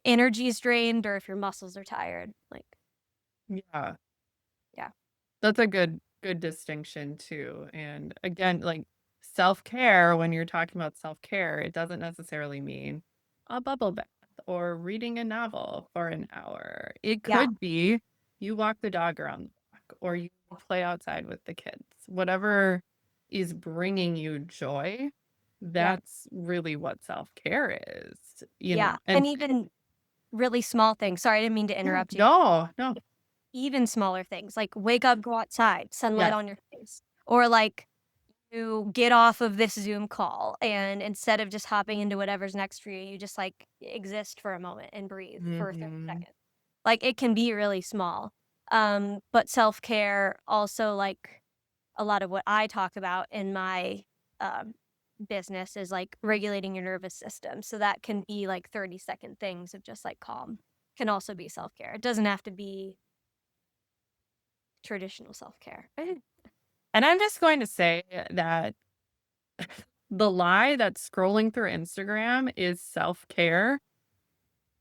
energy is drained or if your muscles are tired. Like, Yeah. yeah, That's a good distinction too, and again, like, self-care, when you're talking about self-care, it doesn't necessarily mean a bubble bath or reading a novel for an hour. It yeah, could be you walk the dog around the block or you play outside with the kids. Whatever is bringing you joy, yeah, that's really what self-care is, yeah. and And even really small things. Sorry, I didn't mean to yeah, interrupt you. no, no, Even smaller things like wake up, go outside, sunlight yes, on your face, or like to get off of this Zoom call and instead of just hopping into whatever's next for you, you just like exist for a moment and breathe for 30 mhm, seconds. Like it can be really small. But self-care also like a lot of what I talk about in my um business is like regulating your nervous system. So that can be like 30-second things of just like calm. Can also be self-care. It doesn't have to be traditional self-care. and I'm just going to say that the lie that scrolling through Instagram is self-care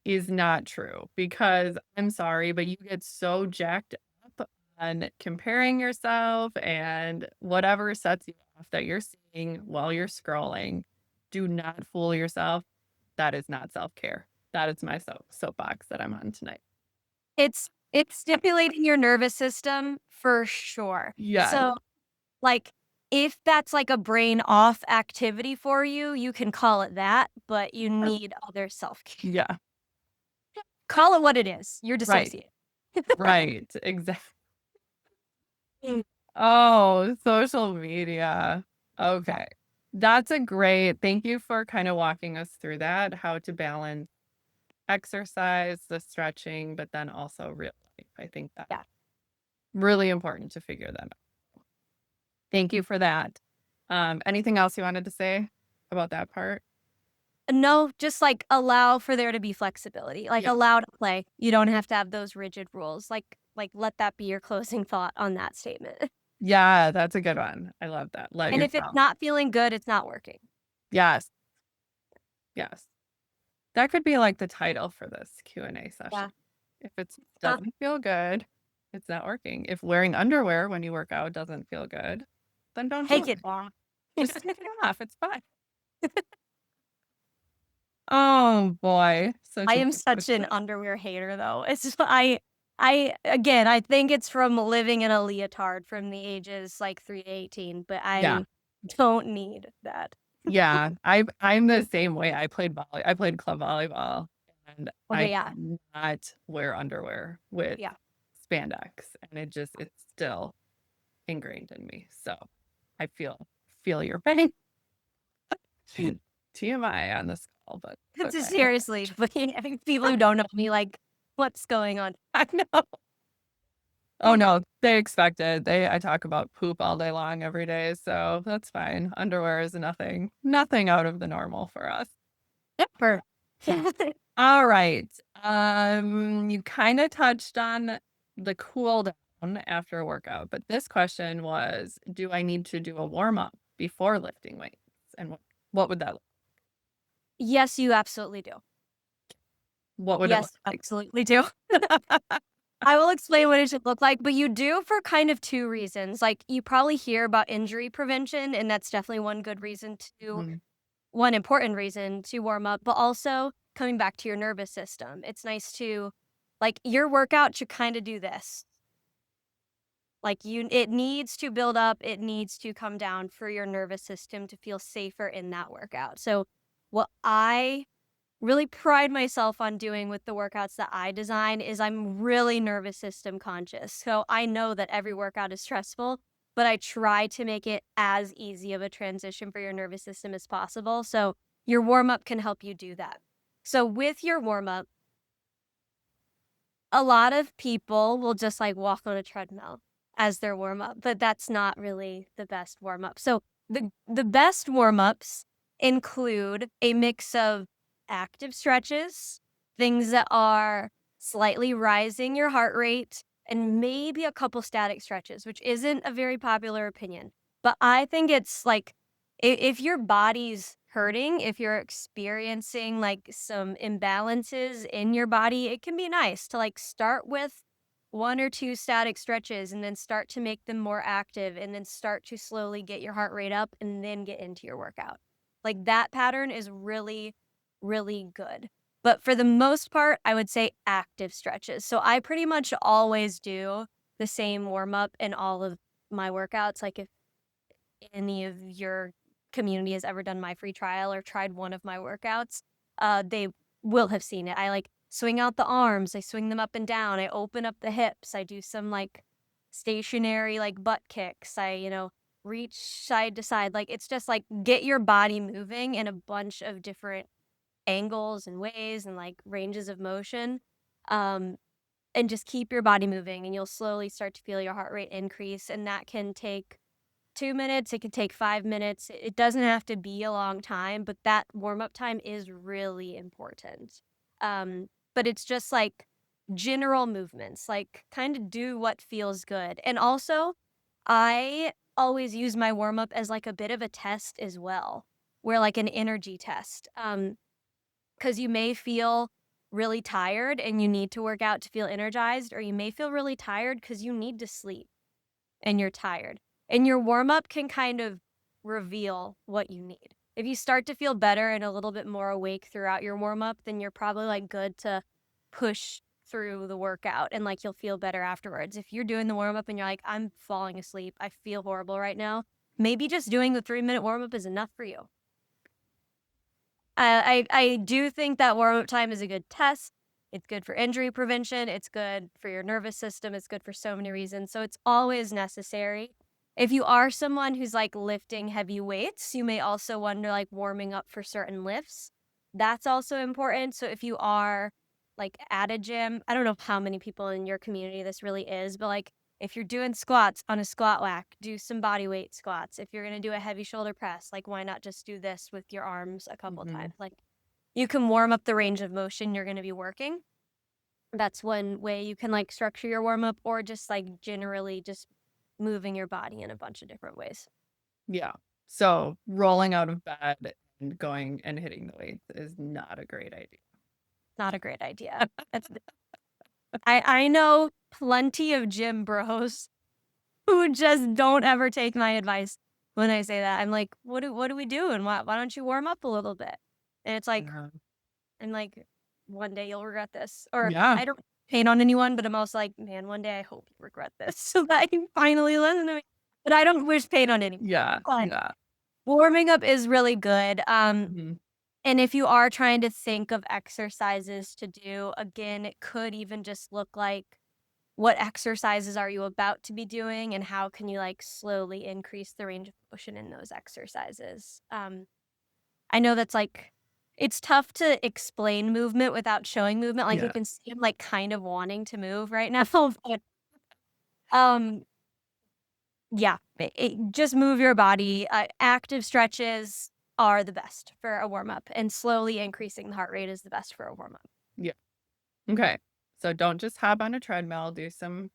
is not true because I'm sorry, but you get so jacked up on comparing yourself and whatever sets you off that you're seeing while you're scrolling. Do not fool yourself. That is not self-care. That is my soapbox that I'm on tonight. It's stimulating your nervous system for sure. Yes. So, like, if that's like a brain off activity for you, you can call it that, but you need other self-care. Yeah. Call it what it is. You're Right. dissociated. Right. Exactly. Oh, social media. Yeah, Okay. That's a great thank you for kind of walking us through that, how to balance exercise, the stretching, but then also real life. I think that's yeah. really important to figure that out. Thank you for that. Anything else you wanted to say about that part? No, just like allow for there to be flexibility. Like Yeah. allow to play. You don't have to have those rigid rules. Like let that be your closing thought on that statement. Yeah, that's a good one. I love that. Let And if it's yourself. not feeling good, it's not working. Yes. Yes. That could be like the title for this Q&A session. Yeah. If it Uh, doesn't feel good. It's not working. If wearing underwear when you work out doesn't feel good, then don't do Take it. it off. Just take it off. It's fine. Oh boy, such I a am good such an question. underwear hater though. It's just I again, I think it's from living in a leotard from the ages like 3 to 18, but Yeah. I don't need that. Yeah, I'm the same way. I played club volleyball, and Okay, I yeah. could not wear underwear with Yeah. spandex, and it's still ingrained in me. So I feel your pain. TMI on this call, but it's Just okay. seriously, but I think people who don't know me like, "What's going on?" I know. Oh no, they expect it. I talk about poop all day long every day, so that's fine. Underwear is nothing out of the normal for us. Per All right. You kind of touched on the cool down after a workout, but this question was, do I need to do a warm up before lifting weights? And what would that Yes, you absolutely do. what would it look Yes, absolutely do. like? I will explain what it should look like, but you do for kind of 2 reasons. Like, you probably hear about injury prevention, and that's definitely one good reason to Mhm. one important reason to warm up, but also coming back to your nervous system. It's nice to like, your workout should kinda do this. Like, it needs to build up, it needs to come down for your nervous system to feel safer in that workout. So, what I really pride myself on doing with the workouts that I design is I'm really nervous system conscious. So I know that every workout is stressful, but I try to make it as easy of a transition for your nervous system as possible. So your warm up can help you do that. So with your warm up, a lot of people will just like walk on a treadmill as their warm up, but that's not really the best warm up. So the best warm ups include a mix of active stretches, things that are slightly rising your heart rate, and maybe a couple static stretches, which isn't a very popular opinion. But I think it's like if your body's hurting, if you're experiencing like some imbalances in your body, it can be nice to like start with 1 or 2 static stretches and then start to make them more active and then start to slowly get your heart rate up and then get into your workout. Like that pattern is really, really good. But for the most part, I would say active stretches. So I pretty much always do the same warm up in all of my workouts. Like if any of your community has ever done my free trial or tried one of my workouts, they will have seen it. I like swing out the arms, I swing them up and down, I open up the hips, I do some like stationary like butt kicks, reach side to side. Like it's just like get your body moving in a bunch of different angles and ways and like ranges of motion. Um, and just keep your body moving and you'll slowly start to feel your heart rate increase. And that can take 2 minutes, it could take 5 minutes. It doesn't have to be a long time, but that warm up time is really important. But it's just like general movements, like kind of do what feels good. And also, I always use my warm up as like a bit of a test as well, where like an energy test. Because you may feel really tired and you need to work out to feel energized, or you may feel really tired because you need to sleep and you're tired. And your warm up can kind of reveal what you need. If you start to feel better and a little bit more awake throughout your warm up, then you're probably like good to push through the workout and like you'll feel better afterwards. If you're doing the warm up and you're like, I'm falling asleep, I feel horrible right now, maybe just doing the 3-minute warm up is enough for you. I do think that warm up time is a good test. It's good for injury prevention. It's good for your nervous system. It's good for so many reasons. So it's always necessary. If you are someone who's like lifting heavy weights, you may also wonder like warming up for certain lifts. That's also important. So if you are like at a gym, I don't know how many people in your community this really is, but like if you're doing squats on a squat rack, do some body weight squats. If you're going to do a heavy shoulder press, like why not just do this with your arms a couple Mhm. times? Like you can warm up the range of motion you're going to be working. That's one way you can like structure your warm up or just like generally just moving your body in a bunch of different ways. Yeah. So rolling out of bed and going and hitting the weights is not a great idea. Not a great idea. That's I know plenty of gym bros who just don't ever take my advice when I say that. I'm like, what do we do? And why don't you warm up a little bit?" And it's like, Yeah. I'm like, "One day you'll regret this." Or Yeah. I don't hate on anyone, but I'm also like, "Man, one day I hope you regret this so that you finally listen to me." But I don't wish pain on anyone. Yeah. But Yeah. warming up is really good. Mhm. And if you are trying to think of exercises to do, again, it could even just look like, what exercises are you about to be doing and how can you like slowly increase the range of motion in those exercises? I know that's like, it's tough to explain movement without showing movement. Like you Yeah. can see I'm like kind of wanting to move right now. But um yeah, just move your body. Active stretches are the best for a warm up, and slowly increasing the heart rate is the best for a warm up. Yeah. Okay. So don't just hop on a treadmill, do some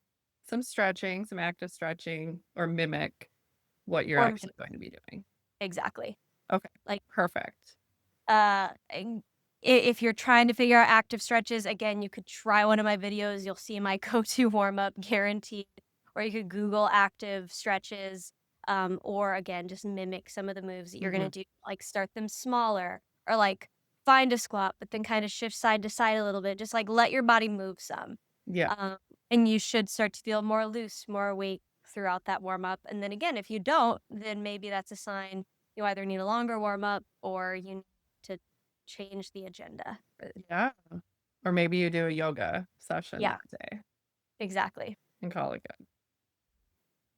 stretching, some active stretching, or mimic what you're Or actually going to be doing. exactly. Okay. Like Perfect. And if you're trying to figure out active stretches, again, you could try one of my videos. You'll see my go-to warm-up guaranteed. Or you could Google active stretches, or again, just mimic some of the moves that you're gonna Mhm. do. Like start them smaller, or like find a squat, but then kind of shift side to side a little bit. Just like let your body move some, Yeah. um, and you should start to feel more loose, more awake throughout that warm-up. And then again, if you don't, then maybe that's a sign you either need a longer warm-up or you to change the agenda for Yeah. Or maybe you do a yoga session yeah, that day exactly. and call it good.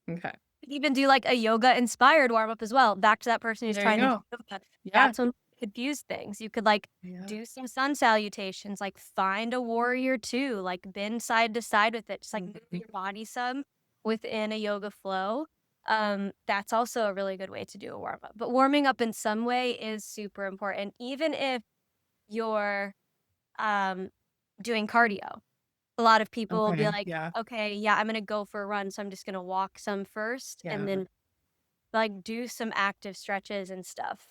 Okay. Even do, like, a yoga-inspired warm-up as well, back to that person who's There you trying to do go. yoga. Yeah. That's when confuse things. You could, like, Yeah. do some sun salutations, like, find a warrior two, like, bend side to side with it, just, like, move Mhm. your body some within a yoga flow. That's also a really good way to do a warm-up, but warming up in some way is super important, even if you're, um, doing cardio. A lot of people will be Okay. like, Yeah. "Okay, yeah, I'm gonna go for a run, so I'm just gonna walk some first, and Yeah. then, like, do some active stretches and stuff."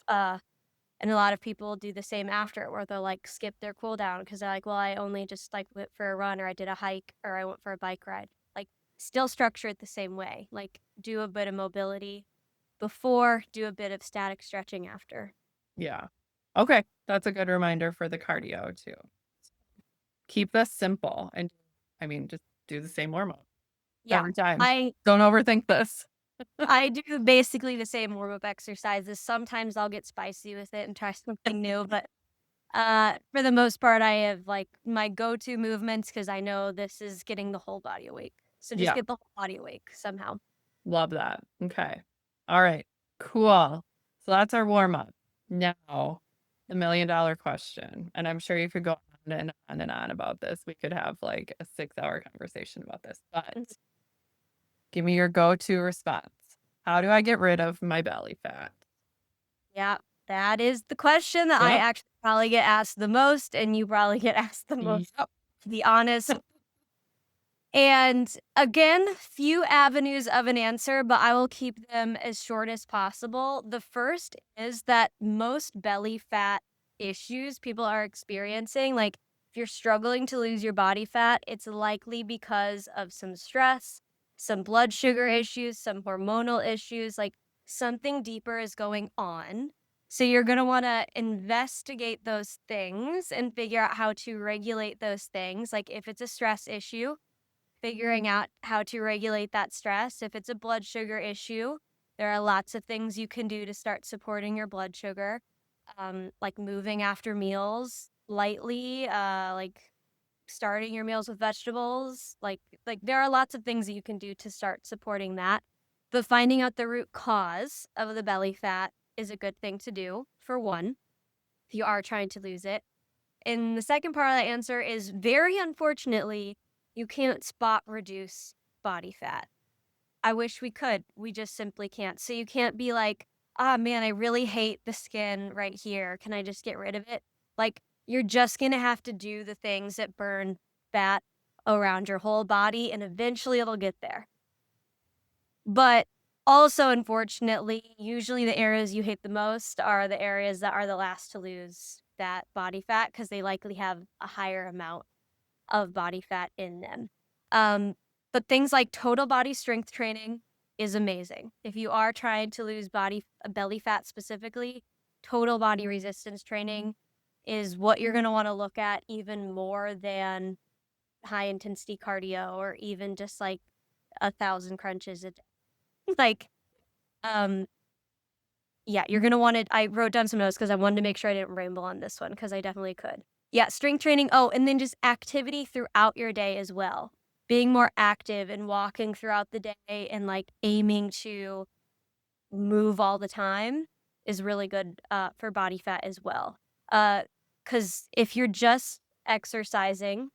And a lot of people do the same after, where they'll, like, skip their cool down because 'cause they're like, "Well, I only just, like, went for a run, or I did a hike, or I went for a bike ride." Like, still structure it the same way. Like, do a bit of mobility before, do a bit of static stretching after. Yeah. Okay. That's a good reminder for the cardio too. Keep this simple and I mean, just do the same warm up Yeah. every time. I Don't overthink this. I do basically the same warm-up exercises. Sometimes I'll get spicy with it and try something new, but, for the most part, I have, like, my go-to movements because I know this is getting the whole body awake. So just Yeah. get the whole body awake somehow. Love that. Okay. All right. Cool. So that's our warm up. Now, the $1,000,000 question. And I'm sure you could go on and on and on about this. We could have like a 6-hour conversation about this, but Mhm. give me your go to response. How do I get rid of my belly fat? Yeah, that is the question that I Yep. actually probably get asked the most, and you probably get asked the most, Yep. to be honest. And again, few avenues of an answer, but I will keep them as short as possible. The first is that most belly fat issues people are experiencing, like if you're struggling to lose your body fat, it's likely because of some stress, some blood sugar issues, some hormonal issues, like something deeper is going on. So you're going to want to investigate those things and figure out how to regulate those things. Like if it's a stress issue, figuring out how to regulate that stress. If it's a blood sugar issue, there are lots of things you can do to start supporting your blood sugar, like moving after meals lightly, like starting your meals with vegetables. Like there are lots of things that you can do to start supporting that. But finding out the root cause of the belly fat is a good thing to do, for one, if you are trying to lose it. And the second part of that answer is, very unfortunately, you can't spot reduce body fat. I wish we could. We just simply can't. So you can't be like, "Ah, man, I really hate the skin right here. Can I just get rid of it?" Like, you're just going to have to do the things that burn fat around your whole body, and eventually it'll get there. But also, unfortunately, usually the areas you hate the most are the areas that are the last to lose that body fat because they likely have a higher amount. of body fat in them. Um, but things like total body strength training is amazing. If you are trying to lose belly fat specifically, total body resistance training is what you're going to want to look at even more than high intensity cardio or even just like 1,000 crunches a day. Like, um, yeah, you're gonna want to. I wrote down some notes because I wanted to make sure I didn't ramble on this one because I definitely could. Yeah, strength training. Oh, and then just activity throughout your day as well. Being more active and walking throughout the day and like aiming to move all the time is really good for body fat as well. Because if you're just exercising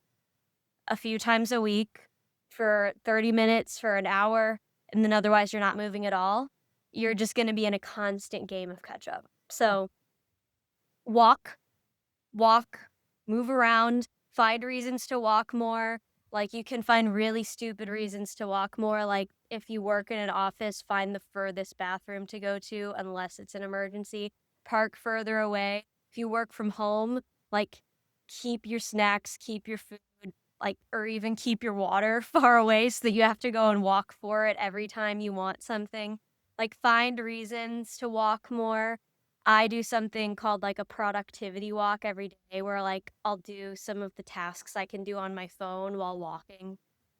a few times a week for 30 minutes, for an hour, and then otherwise you're not moving at all, you're just going to be in a constant game of catch up. So walk, walk, move around, find reasons to walk more. Like you can find really stupid reasons to walk more. Like if you work in an office, find the furthest bathroom to go to unless it's an emergency. Park further away. If you work from home, like keep your snacks, keep your food, like, or even keep your water far away so that you have to go and walk for it every time you want something. Like find reasons to walk more. I do something called like a productivity walk every day where like I'll do some of the tasks I can do on my phone while walking.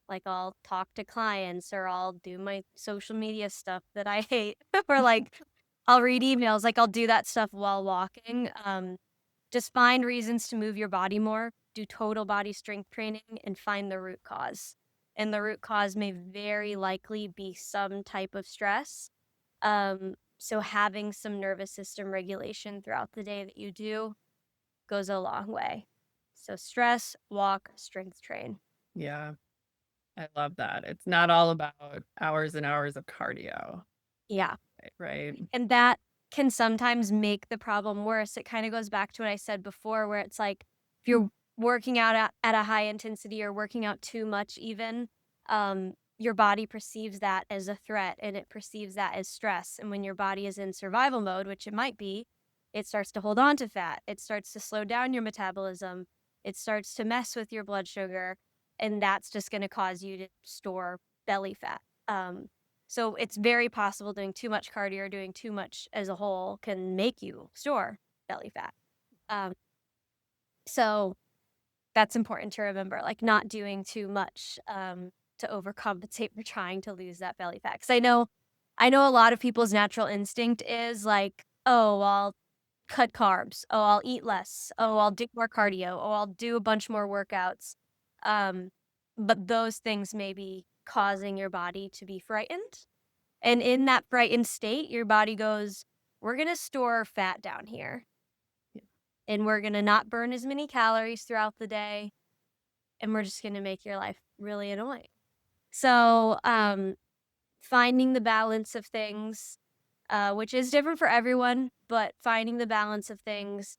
Like I'll talk to clients or I'll do my social media stuff that I hate or like I'll read emails. Like I'll do that stuff while walking. Just find reasons to move your body more, do total body strength training, and find the root cause. And the root cause may very likely be some type of stress. So having some nervous system regulation throughout the day that you do goes a long way. So stress, walk, strength train. Yeah, I love that. It's not all about hours and hours of cardio, Yeah. right? And that can sometimes make the problem worse. It kind of goes back to what I said before, where it's like if you're working out at a high intensity or working out too much, even, your body perceives that as a threat and it perceives that as stress. And when your body is in survival mode, which it might be, it starts to hold on to fat. It starts to slow down your metabolism. It starts to mess with your blood sugar. And that's just going to cause you to store belly fat. So it's very possible doing too much cardio or doing too much as a whole can make you store belly fat. Um, so that's important to remember, like not doing too much to overcompensate for trying to lose that belly fat. Because I know a lot of people's natural instinct is like, oh, I'll cut carbs. Oh, I'll eat less. Oh, I'll do more cardio. Oh, I'll do a bunch more workouts. Um, but those things may be causing your body to be frightened. And in that frightened state, your body goes, we're going to store fat down here and we're going to not burn as many calories throughout the day. And we're just going to make your life really annoying. So, finding the balance of things, which is different for everyone, but finding the balance of things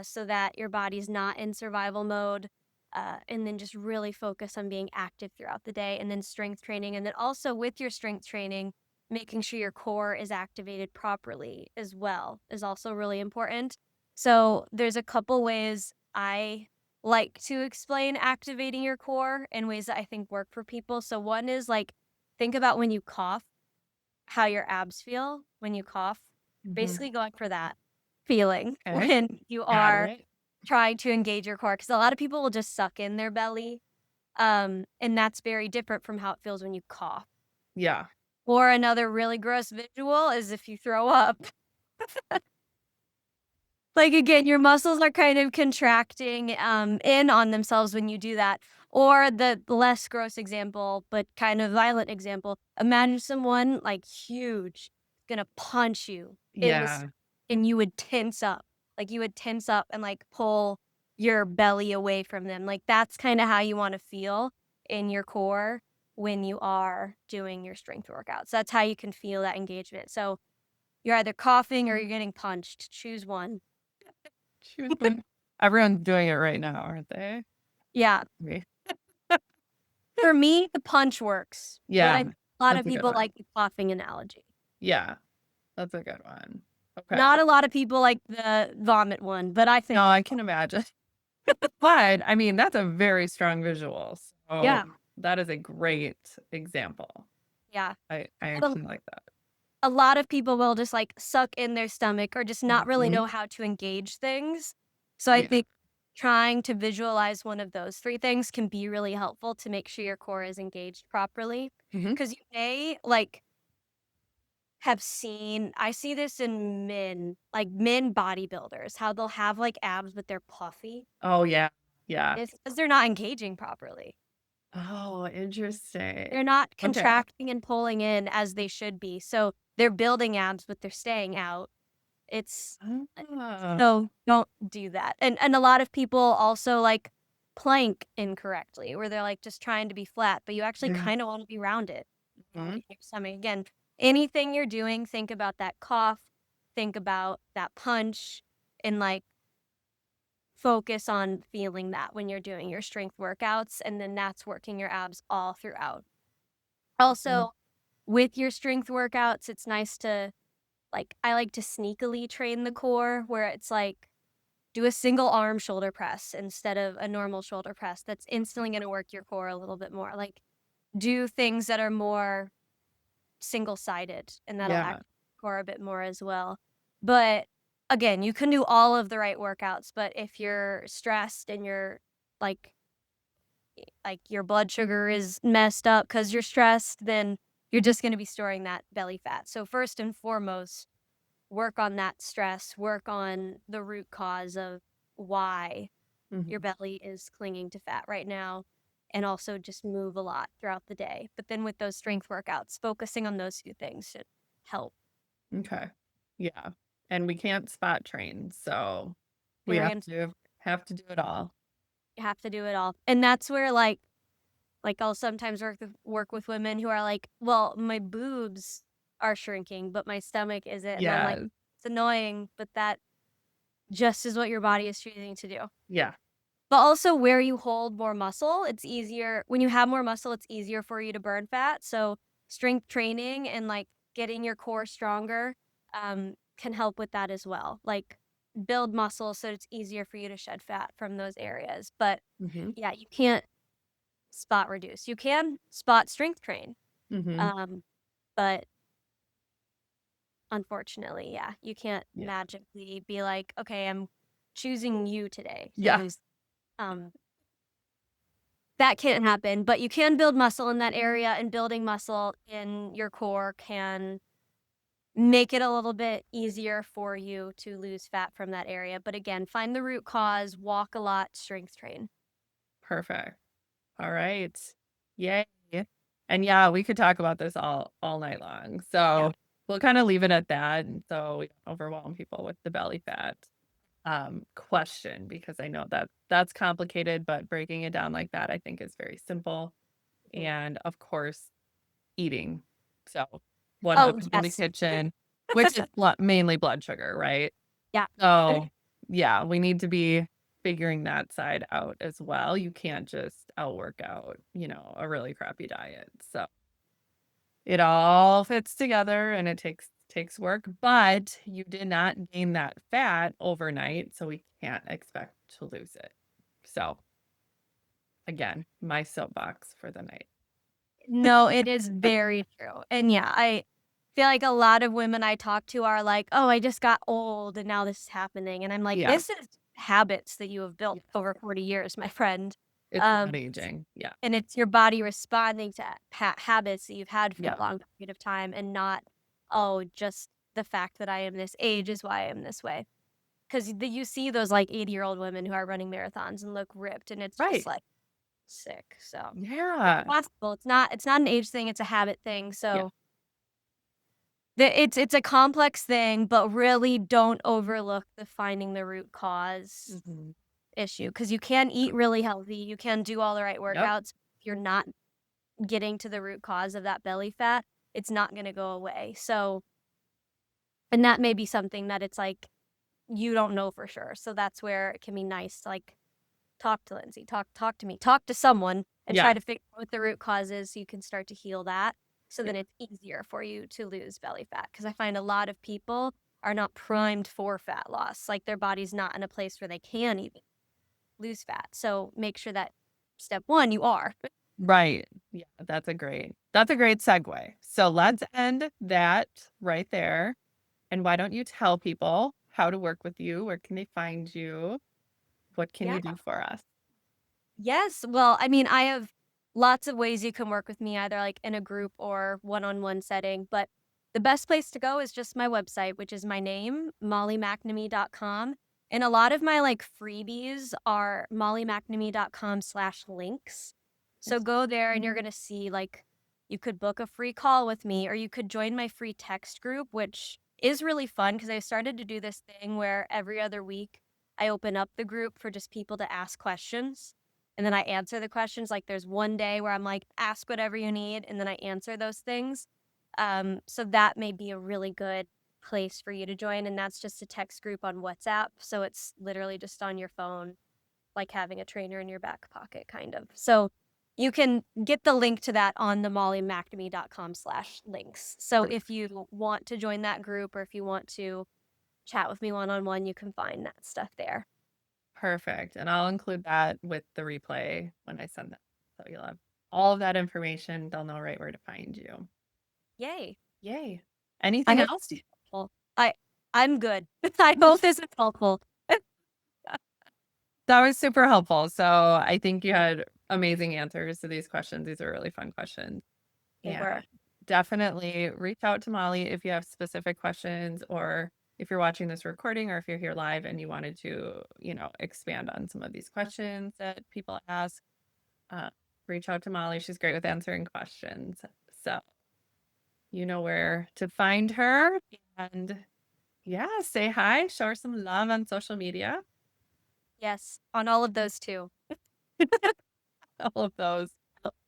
so that your body's not in survival mode. And then just really focus on being active throughout the day and then strength training. And then also with your strength training, making sure your core is activated properly as well is also really important. So there's a couple ways I like to explain activating your core in ways that I think work for people. So one is like, think about when you cough, how your abs feel when you cough. Mhm. Basically going for that feeling Okay, when you got are it. trying to engage your core. Because a lot of people will just suck in their belly. And that's very different from how it feels when you cough. Yeah. Or another really gross visual is if you throw up. Like, again, your muscles are kind of contracting, in on themselves when you do that. Or the less gross example, but kind of violent example, imagine someone, like, huge gonna punch you in this Yeah. and you would tense up. Like, you would tense up and, like, pull your belly away from them. Like, that's kinda how you wanna feel in your core when you are doing your strength workouts. That's how you can feel that engagement. So, you're either coughing or you're getting punched. Choose one. Choose one. Everyone's doing it right now, aren't they? Yeah. Me. For me, the punch works, but Yeah, a lot of that's a good people one. like the coughing analogy. Yeah, that's a good one. Okay. Not a lot of people like the vomit one, but I think No, it's I can imagine. But, I mean, that's a very strong visual, so Yeah, that is a great example. yeah. I But actually like that. a lot of people will just, like, suck in their stomach or just not really Mhm. know how to engage things. So I Yeah. think trying to visualize one of those 3 things can be really helpful to make sure your core is engaged properly. Mhm. Because you may, like, have seen I see this in men, like, men bodybuilders, how they'll have, like, abs, but they're puffy. Oh, yeah. Yeah. It's because 'cause they're not engaging properly. Oh, interesting. They're not Okay. contracting and pulling in as they should be, so they're building abs, but they're staying out. It's Ah. so don't do that, and a lot of people also, like, plank incorrectly, where they're, like, just trying to be flat, but you actually Yeah. kinda wanna be rounded, Mhm. in your stomach. Again, anything you're doing, think about that cough, think about that punch, and, like, focus on feeling that when you're doing your strength workouts, and then that's working your abs all throughout. Mhm. Also, with your strength workouts, it's nice to like, I like to sneakily train the core where it's like, do a single arm shoulder press instead of a normal shoulder press. That's instantly gonna work your core a little bit more. Like, do things that are more single-sided, and that'll Yeah. act core a bit more as well. But, again, you can do all of the right workouts, but if you're stressed and you're, like your blood sugar is messed up because 'cause you're stressed, then you're just gonna be storing that belly fat. So, first and foremost, work on that stress, work on the root cause of why your Mhm. belly is clinging to fat right now, and also just move a lot throughout the day. But then with those strength workouts, focusing on those 2 things should help. Okay. Yeah. And we can't spot train, so we Very important. have to do it all. You have to do it all. And that's where, like, I'll sometimes work with women who are like, "Well, my boobs are shrinking, but my stomach isn't." And I'm like, Yes. "It's annoying, but that just is what your body is choosing to do." Yeah. But also where you hold more muscle, it's easier when you have more muscle, it's easier for you to burn fat, so strength training and, like, getting your core stronger, can help with that as well. Like, build muscle so it's easier for you to shed fat from those areas, but, Mhm. yeah, you can't spot reduce. You can spot strength train, Mhm. um, but unfortunately, yeah, you can't Yeah. magically be like, "Okay, I'm choosing you today to Yeah. lose." That can't happen, but you can build muscle in that area, and building muscle in your core can make it a little bit easier for you to lose fat from that area. But again, find the root cause, walk a lot, strength train. Perfect. All right. Yay. And yeah, we could talk about this all night long. Yeah. So we'll kind of leave it at that. And so we don't overwhelm people with the belly fat question because I know that that's complicated, but breaking it down like that I think is very simple. Mhm. And of course, eating. So what Oh, happens in the yes. kitchen, which is mainly blood sugar, right? Yeah. So, yeah, we need to be figuring that side out as well. You can't just outwork out, a really crappy diet. So, it all fits together and it takes work, but you did not gain that fat overnight, so we can't expect to lose it. So, again, my soapbox for the night. No, it is very true. And yeah, I feel like a lot of women I talk to are like, "Oh, I just got old and now this is happening." And I'm like, Yeah. "This is habits that you have built Yes. over 40 years, my friend." It's not Um, aging. Yeah. and it's your body responding to habits that you've had for a Yeah. long period of time, and not, "Oh, just the fact that I am this age is why I am this way." 'Cause you see those, like, 80-year-old women who are running marathons and look ripped, and it's just, Right. like, sick, so it's Yeah. possible. It's not an age thing, it's a habit thing, Yeah. so it's a complex thing, but really don't overlook the finding the root cause Mhm. issue. Because you can eat really healthy, you can do all the right Yep. workouts. If you're not getting to the root cause of that belly fat, it's not gonna go away, so and that may be something that it's, like, you don't know for sure, so that's where it can be nice to, like, talk to Lindsay, talk to me, talk to someone, and try Yeah. to figure out what the root cause is so you can start to heal that, so Yeah. then it's easier for you to lose belly fat. Because I find a lot of people are not primed for fat loss, like, their body's not in a place where they can even. lose fat. So make sure that step one, you are. Right. Yeah, that's a great segue. So let's end that right there. And why don't you tell people how to work with you? Where can they find you? What can Yeah. you do for us? Yes. Well, I mean, I have lots of ways you can work with me, either like in a group or one on one setting. But the best place to go is just my website, which is my name, mollymcnamee.com. And a lot of my like freebies are mollymcnamee.com/links. So go there and you're going to see like you could book a free call with me, or you could join my free text group, which is really fun because I started to do this thing where every other week I open up the group for just people to ask questions and then I answer the questions. Like there's one day where I'm like, ask whatever you need, and then I answer those things. So that may be a really good place for you to join. And that's just a text group on WhatsApp. So it's literally just on your phone, like having a trainer in your back pocket, kind of. So you can get the link to that on the mollymcnamee.com/links. So if you want to join that group or if you want to chat with me one on one, you can find that stuff there. Perfect. And I'll include that with the replay when I send them. So you'll have all of that information. They'll know right where to find you. Yay. Yay. I Anything hope else? well, I'm good. I hope this is helpful. That was super helpful. So I think you had amazing answers to these questions. These are really fun questions. They And were. definitely reach out to Molly if you have specific questions, or if you're watching this recording, or if you're here live and you wanted to, expand on some of these questions that people ask. Uh, Reach out to Molly. She's great with answering questions. So you know where to find her. And yeah, say hi, show her some love on social media. Yes, on all of those too. All of those,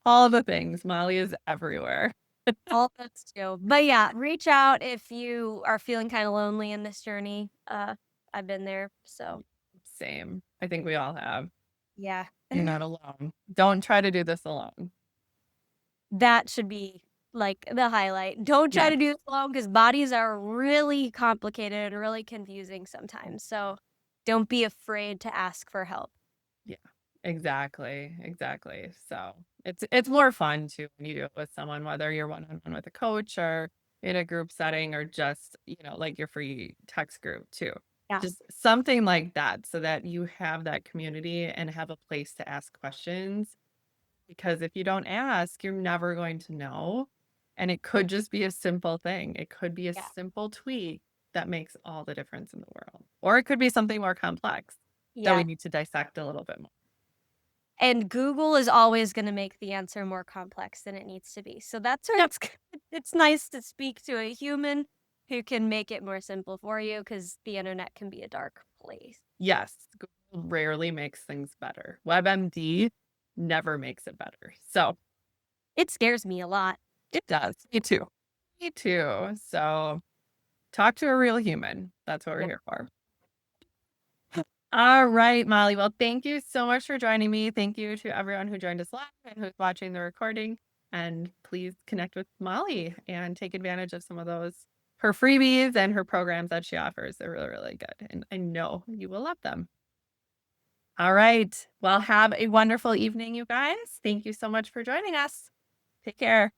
all the things. Molly is everywhere. All of those too. But yeah, reach out if you are feeling kind of lonely in this journey. I've been there, so Same. I think we all have. yeah. You're not alone. Don't try to do this alone. That should be like the highlight. Don't try Yeah. to do this alone because bodies are really complicated and really confusing sometimes. So don't be afraid to ask for help. Yeah. Exactly. Exactly. So it's more fun too when you do it with someone, whether you're one-on-one with a coach or in a group setting, or just, like your free text group too. Yeah. Just something like that so that you have that community and have a place to ask questions. Because if you don't ask, you're never going to know. And it could just be a simple thing. It could be a Yeah. simple tweak that makes all the difference in the world. Or it could be something more complex that we Yeah. need to dissect a little bit more. And Google is always gonna make the answer more complex than it needs to be. So that's where Yep. it's nice to speak to a human who can make it more simple for you, because the internet can be a dark place. Yes, Google rarely makes things better. WebMD never makes it better. So It scares me a lot. it does. Me too. Me too. So talk to a real human. That's what we're Yeah. here for. All right, Molly. Well, thank you so much for joining me. Thank you to everyone who joined us live and who's watching the recording. And please connect with Molly and take advantage of some of her freebies and her programs that she offers. They're really, really good. And I know you will love them. All right. Well, have a wonderful evening, you guys. Thank you so much for joining us. Take care.